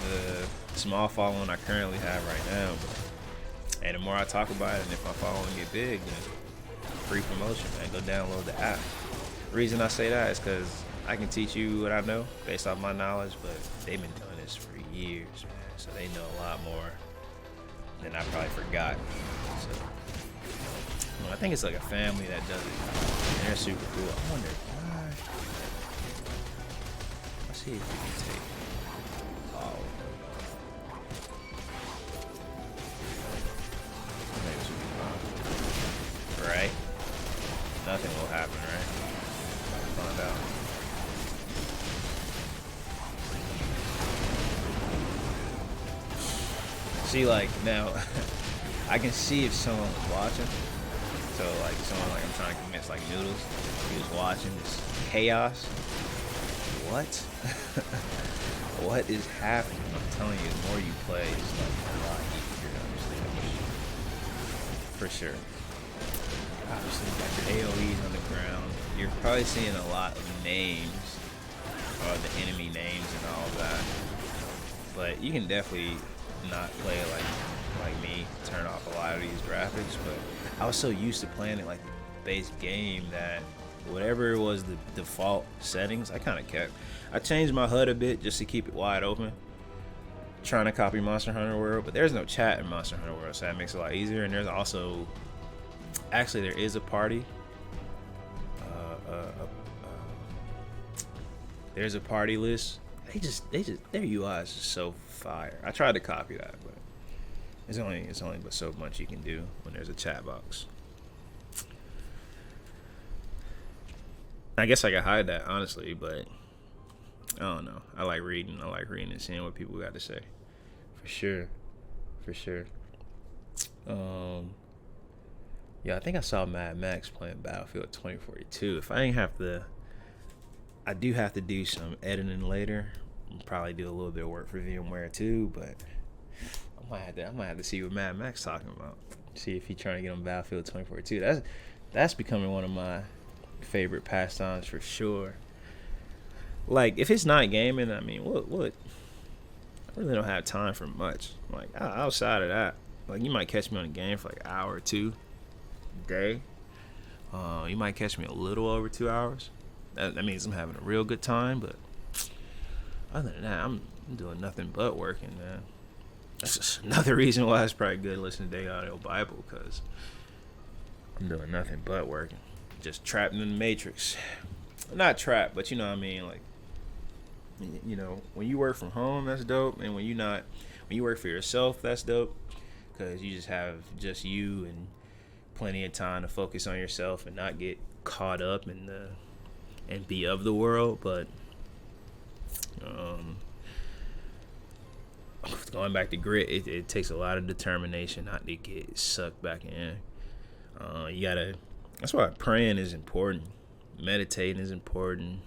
small following I currently have right now. And the more I talk about it, and if my following get big, then free promotion, man. Go download the app. The reason I say that is because I can teach you what I know based off my knowledge, but they've been doing this for years, man. So they know a lot more than I probably forgot. So I think it's like a family that does it. And they're super cool. I wonder why. Let's see if we can take. Oh. Right? Nothing will happen, right? Find out. See, like, now, I can see if someone was watching. So, like, someone, like, I'm trying to convince, like, Noodles, he was watching this chaos. What? What is happening? I'm telling you, the more you play, it's, like, a lot easier to understand. For sure. Obviously, you got your AoEs on the ground. You're probably seeing a lot of names, or the enemy names and all that. But you can definitely not play like me, turn off a lot of these graphics, but I was so used to playing it like the base game that whatever was the default settings, I kind of kept. I changed my HUD a bit just to keep it wide open, trying to copy Monster Hunter World, but there's no chat in Monster Hunter World, so that makes it a lot easier. And there's also, actually, there is a party. There's a party list. Their UI is just so fire. I tried to copy that, but it's only but so much you can do when there's a chat box. I guess I could hide that, honestly, but I don't know. I like reading and seeing what people got to say. For sure. Yeah, I think I saw Mad Max playing Battlefield 2042. If I ain't have to, I do have to do some editing later. I'll probably do a little bit of work for VMware too, but I might have to see what Mad Max talking about. See if he's trying to get on Battlefield 2042. That's becoming one of my favorite pastimes for sure. Like, if it's not gaming, I mean, what? I really don't have time for much. Like, outside of that, like, you might catch me on a game for like an hour or two a day. You might catch me a little over 2 hours. That means I'm having a real good time, but other than that, I'm doing nothing but working, man. That's just another reason why it's probably good listening to Daily Audio Bible, because I'm doing nothing but working. Just trapped in the matrix. Not trapped, but you know what I mean, like, you know, when you work from home, that's dope, and when you work for yourself, that's dope, because you just have just you and plenty of time to focus on yourself and not get caught up in the and be of the world. But going back to grit, it takes a lot of determination not to get sucked back in. You gotta. That's why praying is important. Meditating is important.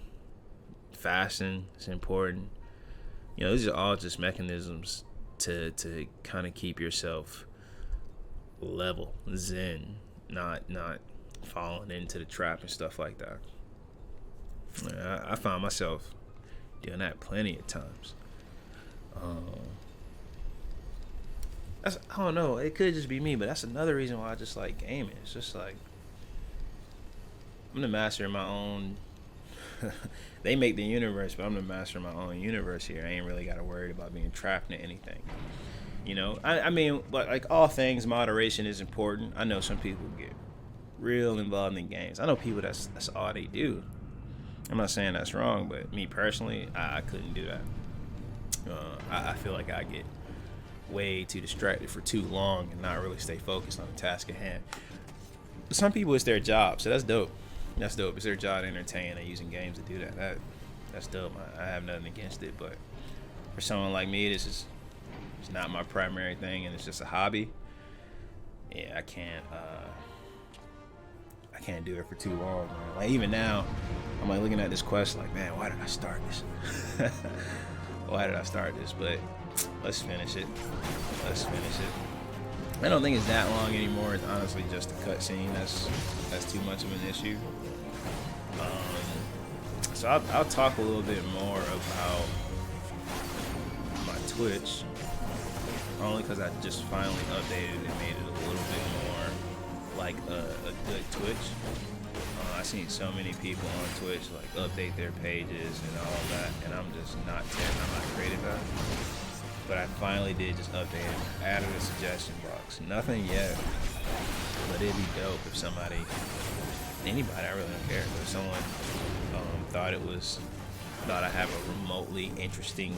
Fasting is important. You know, these are all just mechanisms to kind of keep yourself level, zen, not falling into the trap and stuff like that. I find myself doing that plenty of times. I don't know. It could just be me, but that's another reason why I just like gaming. It's just like I'm the master of my own. They make the universe, but I'm the master of my own universe here. I ain't really got to worry about being trapped in anything. You know, I mean, but like all things, moderation is important. I know some people get real involved in games. I know people that's all they do. I'm not saying that's wrong, but me personally, I couldn't do that. I feel like I get way too distracted for too long and not really stay focused on the task at hand. But some people, it's their job, so that's dope. That's dope. It's their job to entertain and using games to do that. That's dope. I have nothing against it, but for someone like me, it's not my primary thing, and it's just a hobby. Yeah, I can't do it for too long, man. Like even now, I'm like looking at this quest, like, man, why did I start this? Why did I start this? But let's finish it. I don't think it's that long anymore. It's honestly just a cutscene. That's too much of an issue. So I'll talk a little bit more about my Twitch, only because I just finally updated it and made it a little bit more like a good Twitch. I've seen so many people on Twitch like update their pages and all that, and I'm just not creative at it. But I finally did just update it. Added a suggestion box. Nothing yet, but it'd be dope if anybody, I really don't care, but if someone thought I have a remotely interesting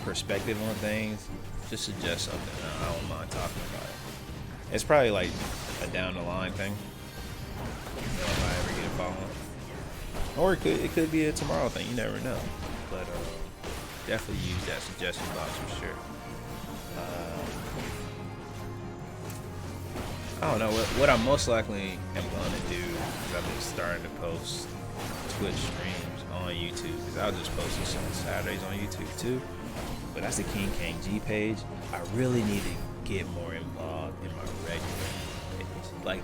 perspective on things, just suggest something. I don't mind talking about it. It's probably like a down the line thing. You know, if I ever get a follow, or it could be a tomorrow thing. You never know. But definitely use that suggestion box for sure. I don't know what I most likely am going to do is I've been starting to post Twitch streams on YouTube, because I was just posting some Saturdays on YouTube too. But that's the Kingcayne G page. I really need to get more involved in my regular. Like,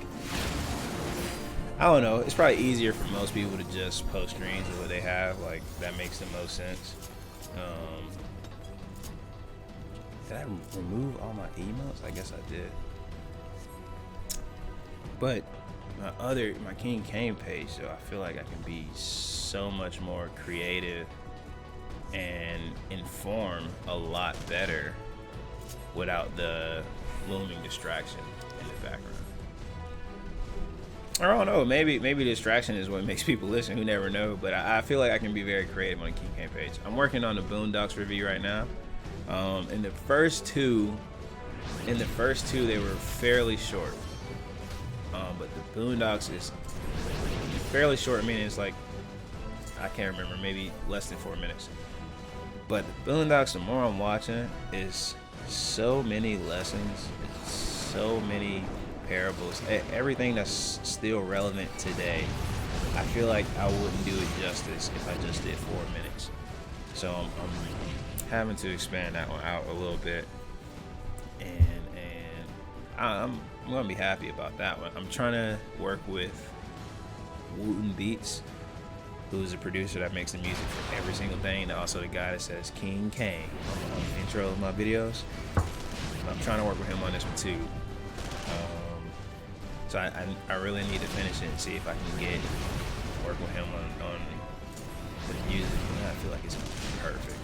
I don't know. It's probably easier for most people to just post streams of what they have. Like, that makes the most sense. Did I remove all my emails? I guess I did. But my Kingcayne page, so I feel like I can be so much more creative and inform a lot better without the looming distraction in the background. I don't know, maybe distraction is what makes people listen. Who never know? But I feel like I can be very creative on the Kingcayne page. I'm working on the Boondocks review right now. In the first two, they were fairly short. But the Boondocks is fairly short, meaning it's like, I can't remember, maybe less than 4 minutes. But the Boondocks, the more I'm watching, is so many lessons, it's so many parables, everything that's still relevant today. I feel like I wouldn't do it justice if I just did 4 minutes. So I'm having to expand that one out a little bit, and I'm gonna be happy about that one. I'm trying to work with Wooten Beats, who's a producer that makes the music for every single thing, and also the guy that says Kingcayne on the intro of my videos. I'm trying to work with him on this one too. So I really need to finish it and see if I can work with him on the music. I feel like it's perfect.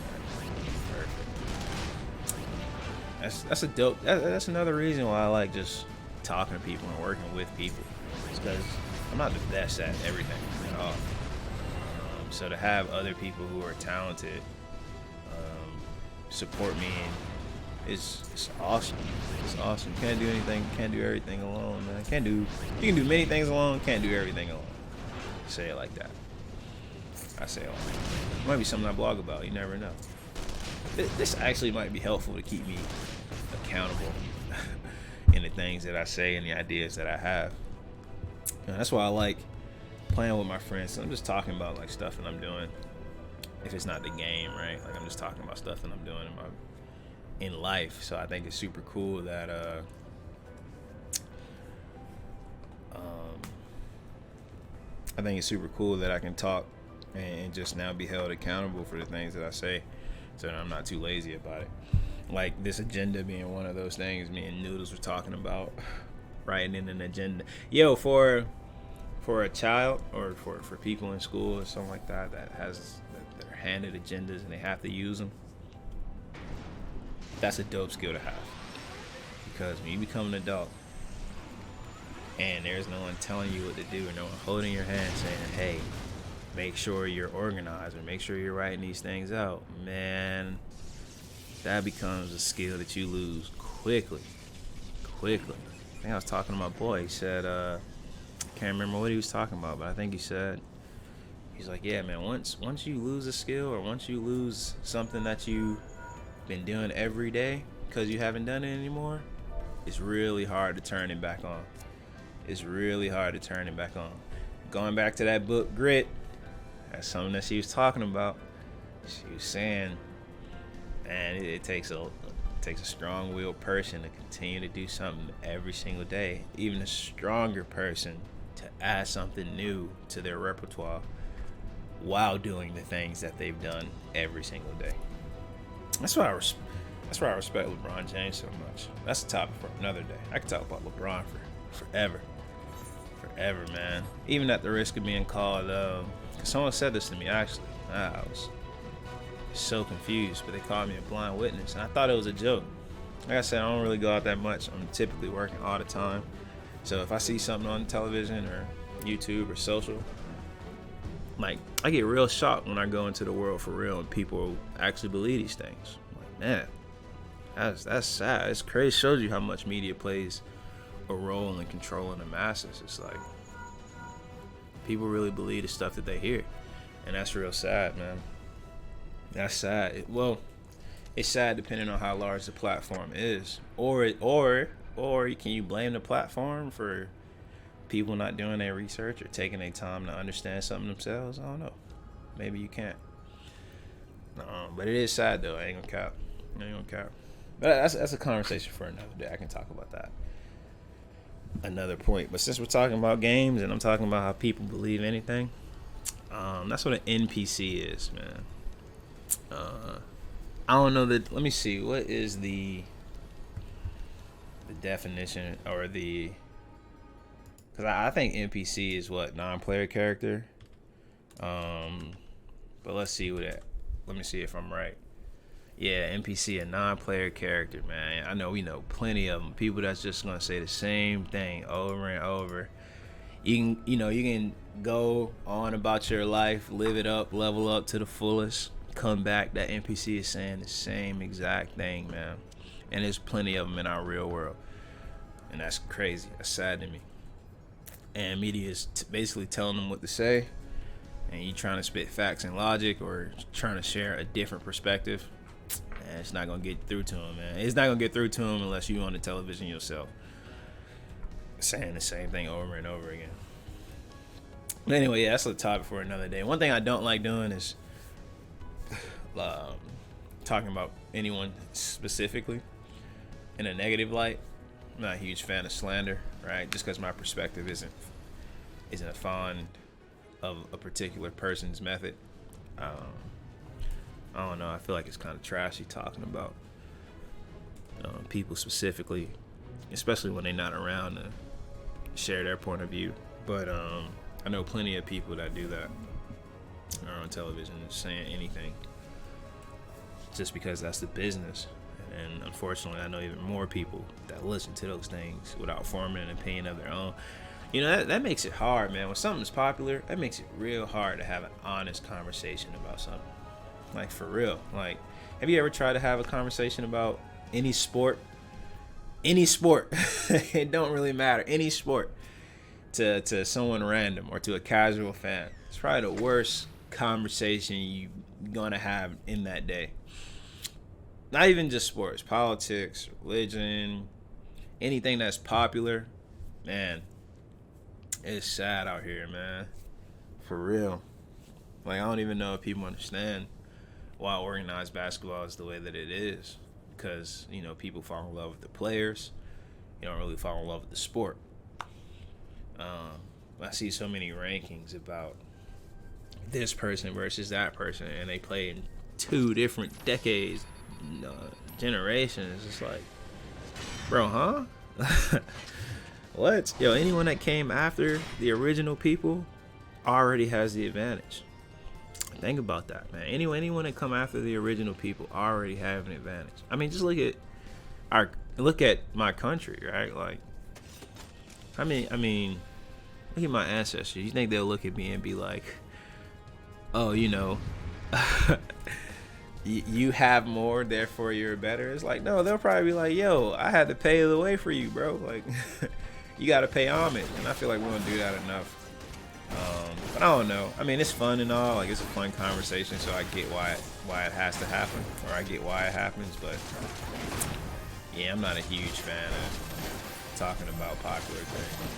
That's a dope. That's another reason why I like just talking to people and working with people. It's because I'm not the best at everything at all. So to have other people who are talented support me it's awesome. It's awesome. Can't do anything, can't do everything alone, man. You can do many things alone, can't do everything alone. Say it like that. I say it like that. It might be something I blog about, you never know. This actually might be helpful to keep me accountable in the things that I say and the ideas that I have. And that's why I like playing with my friends. So I'm just talking about like stuff that I'm doing. If it's not the game, right? Like I'm just talking about stuff that I'm doing in life. So I think it's super cool that I can talk and just now be held accountable for the things that I say, so that I'm not too lazy about it. Like this agenda being one of those things. Me and Noodles were talking about writing in an agenda. Yo, for a child or for people in school or something like that they're handed agendas and they have to use them. That's a dope skill to have, because when you become an adult and there's no one telling you what to do, or no one holding your hand saying, hey, make sure you're organized or make sure you're writing these things out, man, that becomes a skill that you lose quickly. I think I was talking to my boy. He said, can't remember what he was talking about, but I think he said, he's like, yeah, man, once you lose a skill, or once you lose something that you've been doing every day because you haven't done it anymore, it's really hard to turn it back on. Going back to that book, Grit, that's something that she was talking about. She was saying, man, it takes a strong-willed person to continue to do something every single day. Even a stronger person to add something new to their repertoire while doing the things that they've done every single day. That's why I respect LeBron James so much. That's a topic for another day. I could talk about LeBron for forever, man. Even at the risk of being called, someone said this to me actually. I was so confused, but they called me a blind witness, and I thought it was a joke. Like I said, I don't really go out that much. I'm typically working all the time, so if I see something on television or YouTube or social, like, I get real shocked when I go into the world for real and people actually believe these things. I'm like, man, that's sad. It's crazy. It shows you how much media plays a role in controlling the masses. It's like people really believe the stuff that they hear, and that's real sad, man. That's sad. It's sad depending on how large the platform is, or can you blame the platform for people not doing their research or taking their time to understand something themselves? I don't know. Maybe you can't. But it is sad though. I ain't gonna cap. But that's a conversation for another day. I can talk about that. Another point. But since we're talking about games and I'm talking about how people believe anything, that's what an NPC is, man. I don't know that. Let me see. What is the definition or the? Because I think NPC is what, non-player character. But let's see let me see if I'm right. Yeah, NPC, a non-player character, man. I know we know plenty of them. People that's just gonna say the same thing over and over. You can go on about your life, live it up, level up to the fullest, come back. That NPC is saying the same exact thing, man. And there's plenty of them in our real world, and that's crazy. That's sad to me. And media is basically telling them what to say, and you trying to spit facts and logic or trying to share a different perspective, and it's not gonna get through to them, man. It's not gonna get through to them unless you on the television yourself saying the same thing over and over again. But anyway, yeah, that's a topic for another day. One thing I don't like doing is talking about anyone specifically in a negative light. I'm not a huge fan of slander, right? Just because my perspective isn't fond of a particular person's method. I don't know. I feel like it's kind of trashy talking about people specifically, especially when they're not around to share their point of view. But I know plenty of people that do that are on television saying anything just because that's the business. And unfortunately, I know even more people that listen to those things without forming an opinion of their own. You know, that makes it hard, man. When something's popular, that makes it real hard to have an honest conversation about something. Like, for real. Like, have you ever tried to have a conversation about any sport, it don't really matter. Any sport to someone random or to a casual fan, it's probably the worst conversation you're gonna have in that day. Not even just sports, politics, religion, anything that's popular. Man, it's sad out here, man. For real. Like, I don't even know if people understand why organized basketball is the way that it is. Because, you know, people fall in love with the players. You don't really fall in love with the sport. I see so many rankings about this person versus that person, and they play in two different decades, generations. It's like, bro, huh? What? Yo, anyone that came after the original people already has the advantage. Think about that, man. Anyone that come after the original people already have an advantage. I mean, just look at my country, right? Like, I mean, look at my ancestors. You think they'll look at me and be like, oh, you know, you have more, therefore you're better? It's like, no, they'll probably be like, yo, I had to pay the way for you, bro. Like, you got to pay homage. And I feel like we don't do that enough. But I don't know. I mean, it's fun and all. Like, it's a fun conversation, so I get why it has to happen, or I get why it happens. But yeah, I'm not a huge fan of talking about popular things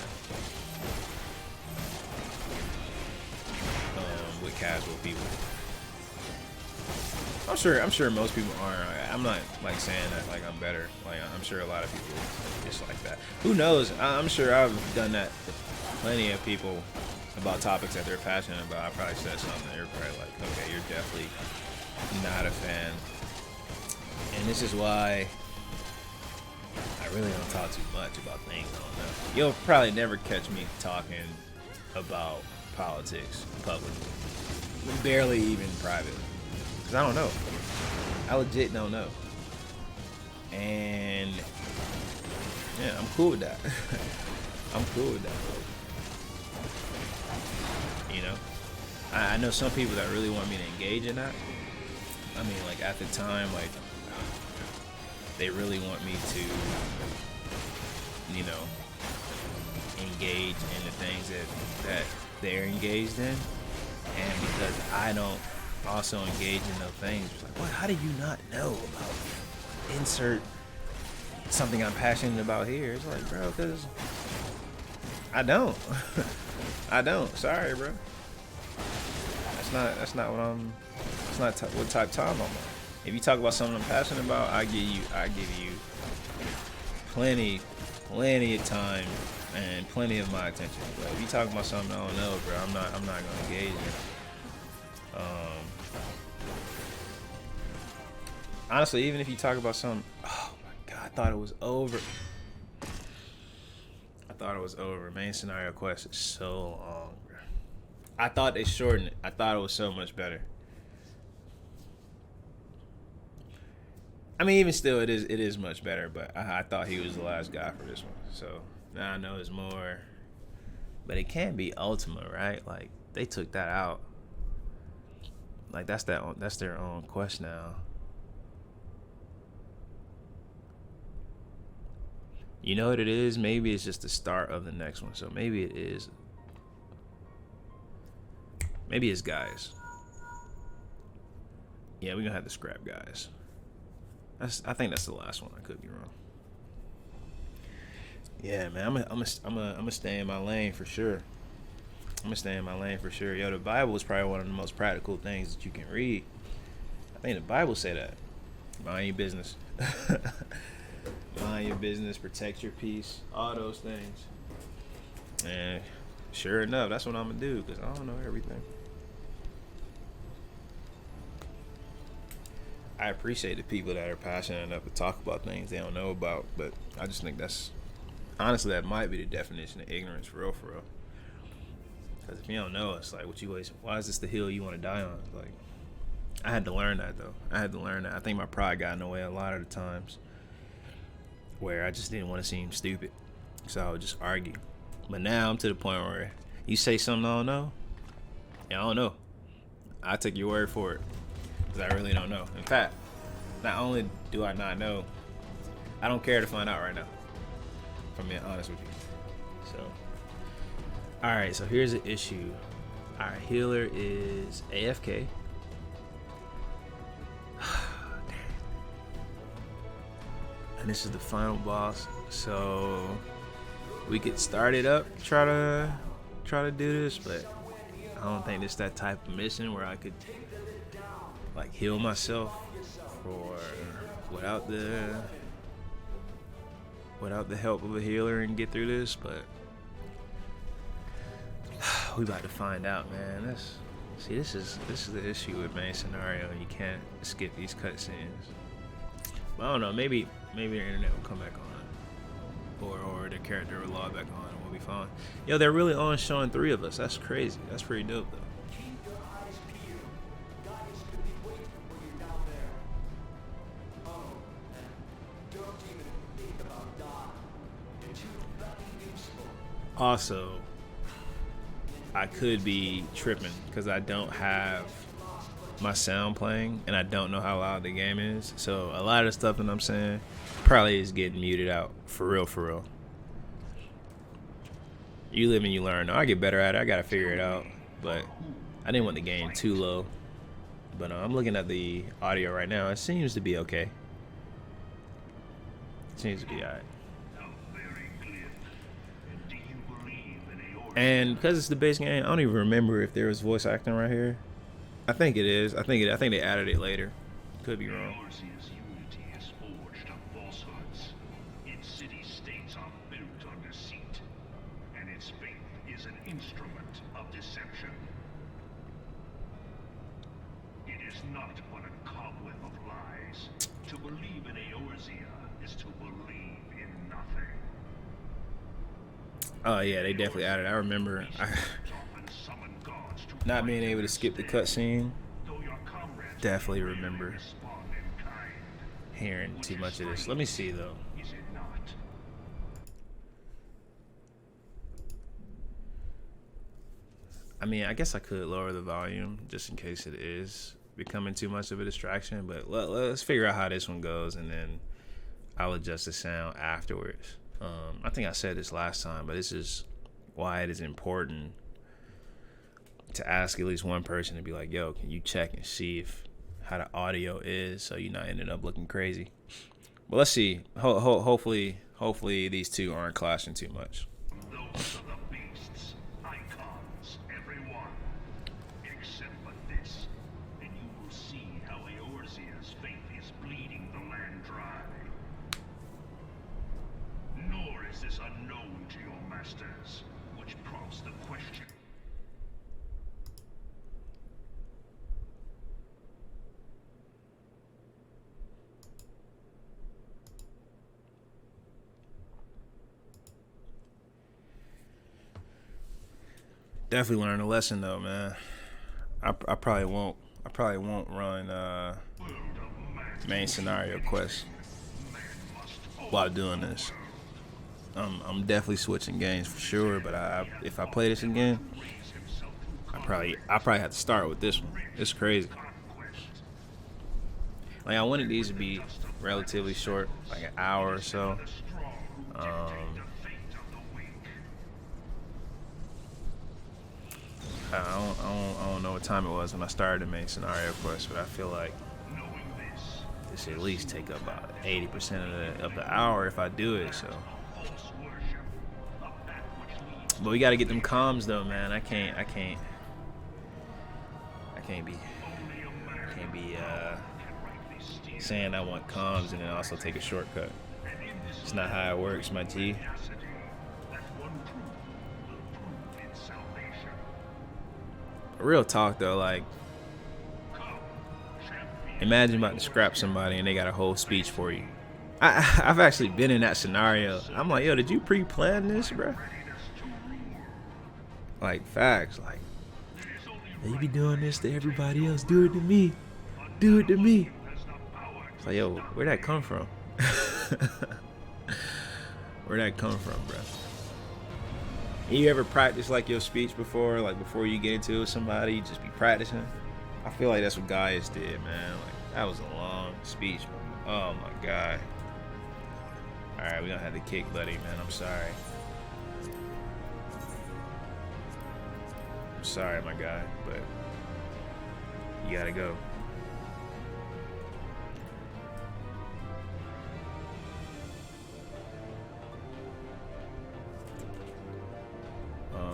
with casual people. I'm sure most people aren't. I'm not like saying that like I'm better. Like, I'm sure a lot of people just like that. Who knows? I'm sure I've done that with plenty of people about topics that they're passionate about. I probably said something they're probably like, okay, you're definitely not a fan. And this is why I really don't talk too much about things I don't know. You'll probably never catch me talking about politics publicly. Barely even privately. Because I don't know. I legit don't know. And yeah, I'm cool with that. I'm cool with that. You know, I know some people that really want me to engage in that. I mean, like, at the time, like, they really want me to, you know, engage in the things that they're engaged in. And because I don't also engage in those things, it's like, what? How do you not know about insert something I'm passionate about here? It's like, bro, because I don't. I don't. Sorry, bro. That's not what I'm. It's not what type of time I'm on. If you talk about something I'm passionate about, I give you plenty of time and plenty of my attention. But if you talk about something I don't know, bro, I'm not gonna engage in. Honestly, even if you talk about something, oh my god, I thought it was over. Main scenario quest is so long, bro. I thought they shortened it. I thought it was so much better. I mean, even still, it is much better. But I thought he was the last guy for this one. So now I know there's more. But it can't be Ultima, right? Like, they took that out. Like, that's their own quest now. You know what it is? Maybe it's just the start of the next one. So maybe it is. Maybe it's guys. Yeah, we're gonna have to scrap guys. I think that's the last one. I could be wrong. Yeah, man, I'm gonna stay in my lane for sure. Yo, the Bible is probably one of the most practical things that you can read. I think the Bible say that. Mind your business. Mind your business. Protect your peace. All those things. And sure enough, that's what I'm gonna do, because I don't know everything. I appreciate the people that are passionate enough to talk about things they don't know about, but I just think honestly, that might be the definition of ignorance, for real. Because if you don't know, it's like, why is this the hill you want to die on? Like, I had to learn that, though. I think my pride got in the way a lot of the times, where I just didn't want to seem stupid, so I would just argue. But now I'm to the point where you say something I don't know, yeah, I don't know. I take your word for it, because I really don't know. In fact, not only do I not know, I don't care to find out right now, if I'm being honest with you. So, alright, so here's the issue. Our healer is AFK. And this is the final boss. So we could start it up, try to do this, but I don't think it's that type of mission where I could like heal myself for without the help of a healer and get through this, but we about to find out, man. This is the issue with main scenario. You can't skip these cutscenes. But I don't know, maybe the internet will come back on, or the character will log back on, and we'll be fine. Yo, they're really on showing 3 of us. That's crazy. That's pretty dope though. Also, I could be tripping because I don't have my sound playing and I don't know how loud the game is. So a lot of the stuff that I'm saying probably is getting muted out. For real, for real. You live and you learn. I get better at it. I gotta figure it out. But I didn't want the game too low. But I'm looking at the audio right now. It seems to be okay. It seems to be alright. And because it's the base game, I don't even remember if there was voice acting right here. I think it is. I think they added it later. Could be wrong. Its city-states are built on deceit, and its faith is an instrument of deception. It is not but a cobweb of lies. To believe in Eorzea is to believe in nothing. Oh yeah, they definitely added. I remember not being able to skip the cutscene. Definitely remember hearing too much of this. Let me see though. I mean, I guess I could lower the volume just in case it is becoming too much of a distraction. But let's figure out how this one goes, and then I'll adjust the sound afterwards. I think I said this last time, but this is why it is important to ask at least one person to be like, yo, can you check and see if how the audio is so you're not ending up looking crazy. But let's see. Hopefully these two aren't clashing too much. Those are the beasts, icons, everyone, except for this, and you will see how Eorzea's faith is bleeding the land dry. Nor is this unknown to your masters, which prompts the question. Definitely learned a lesson though, man. I probably won't run main scenario quests while doing this. I'm definitely switching games for sure, but if I play this again, I probably have to start with this one. It's crazy. Like I wanted these to be relatively short, like an hour or so. I don't know what time it was when I started the main scenario quest, but I feel like this should at least take up about 80% of the hour if I do it. So, but we got to get them comms though, man. I can't be saying I want comms and then also take a shortcut. It's not how it works, my G. Real talk though, like imagine about to scrap somebody and they got a whole speech for you. I've actually been in that scenario. I'm like, yo, did you pre-plan this, bro? Like facts, like you be doing this to everybody else, do it to me. Do it to me. It's like, yo, where'd that come from? Where'd that come from, bro? You ever practice like your speech before, like before you get into it with somebody, you just be practicing? I feel like that's what Gaius did, man. Like that was a long speech. Oh my god. Alright, we gonna have to kick Buddy, man. I'm sorry. I'm sorry, my guy, but you gotta go.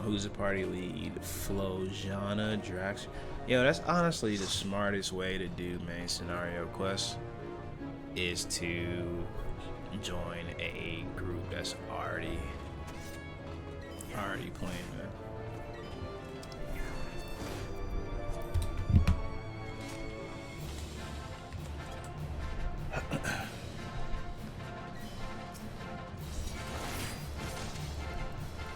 Who's the party lead? Flojana, Drax. Yo, that's honestly the smartest way to do main scenario quests, is to join a group that's already playing, man.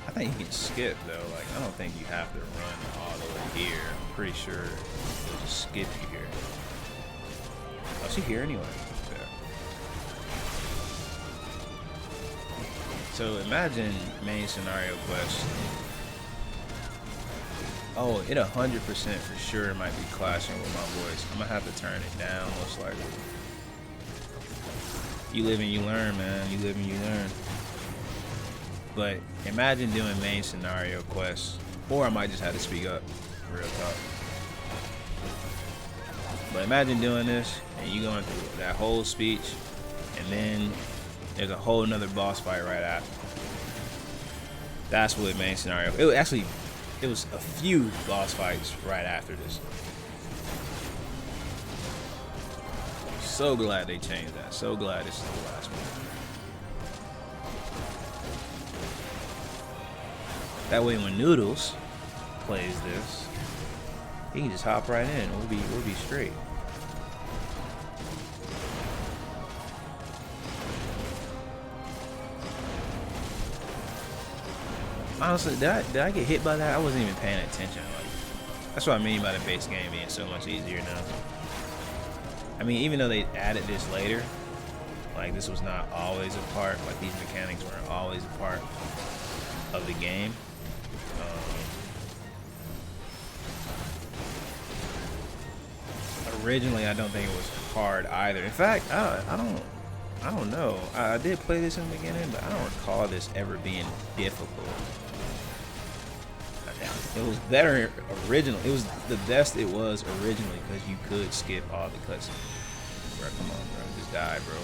I think you can skip though. Like, I don't think you have to run all the way here. I'm pretty sure it'll just skip you here. Oh, she here anyway. Yeah. So imagine main scenario quest. Oh, it 100% for sure might be clashing with my voice. I'm gonna have to turn it down most likely. You live and you learn, man. You live and you learn. But imagine doing main scenario quests, or I might just have to speak up, real talk. But imagine doing this and you going through that whole speech, and then there's a whole nother boss fight right after. That's what main scenario. It was a few boss fights right after this. So glad they changed that. So glad this is the last one. That way, when Noodles plays this, he can just hop right in. We'll be straight. Honestly, did I get hit by that? I wasn't even paying attention. Like, that's what I mean by the base game being so much easier now. I mean, even though they added this later, like this was not always a part. Like these mechanics weren't always a part of the game. Originally, I don't think it was hard either. In fact, I don't know. I did play this in the beginning, but I don't recall this ever being difficult. It was better originally. It was the best it was originally because you could skip all the cutscenes. Bro, come on, bro. Just die, bro.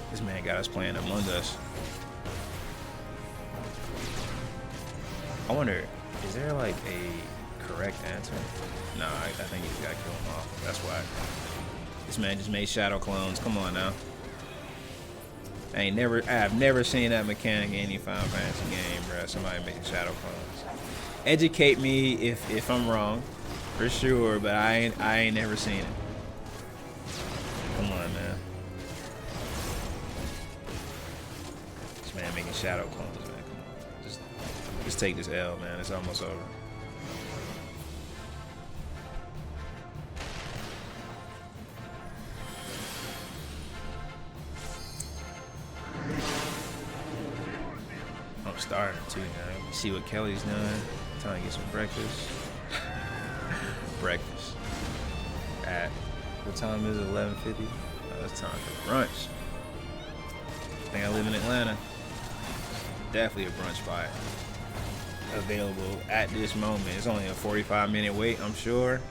This man got us playing Among Us. I wonder, is there like a correct answer? Nah, I think you just gotta kill him off. That's why. This man just made shadow clones. Come on now. I have never seen that mechanic in any Final Fantasy game, bro. Somebody making shadow clones. Educate me if I'm wrong, for sure. But I ain't never seen it. Come on, man. This man making shadow clones, man. Come on. Just take this L, man. It's almost over. I'm starting too, man. See what Kelly's doing. Time to get some breakfast. Breakfast. At what time is it? 11:50. Oh, it's time for brunch. I think I live in Atlanta. Definitely a brunch spot available at this moment. It's only a 45-minute wait, I'm sure.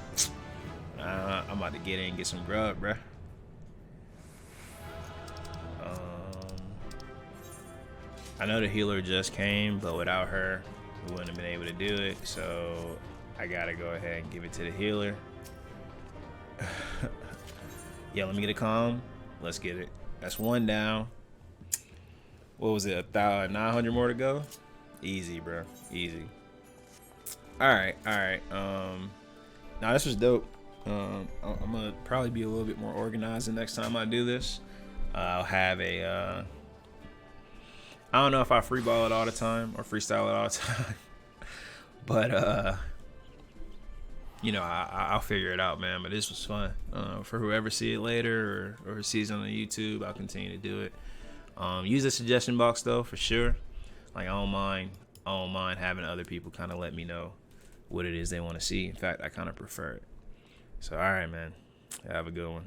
I'm about to get in and get some grub, bruh. I know the healer just came, but without her, we wouldn't have been able to do it. So I gotta go ahead and give it to the healer. Yeah, let me get a calm. Let's get it. That's one down. What was it? 900 more to go. Easy, bro. Easy. All right. Now this was dope. I'm gonna probably be a little bit more organized the next time I do this. I'll have a. I don't know if I freeball it all the time or freestyle it all the time, but you know, I'll figure it out, man. But this was fun. For whoever see it later or sees it on YouTube, I'll continue to do it. Use the suggestion box though, for sure. Like I don't mind having other people kind of let me know what it is they want to see. In fact, I kind of prefer it. So all right, man. Have a good one.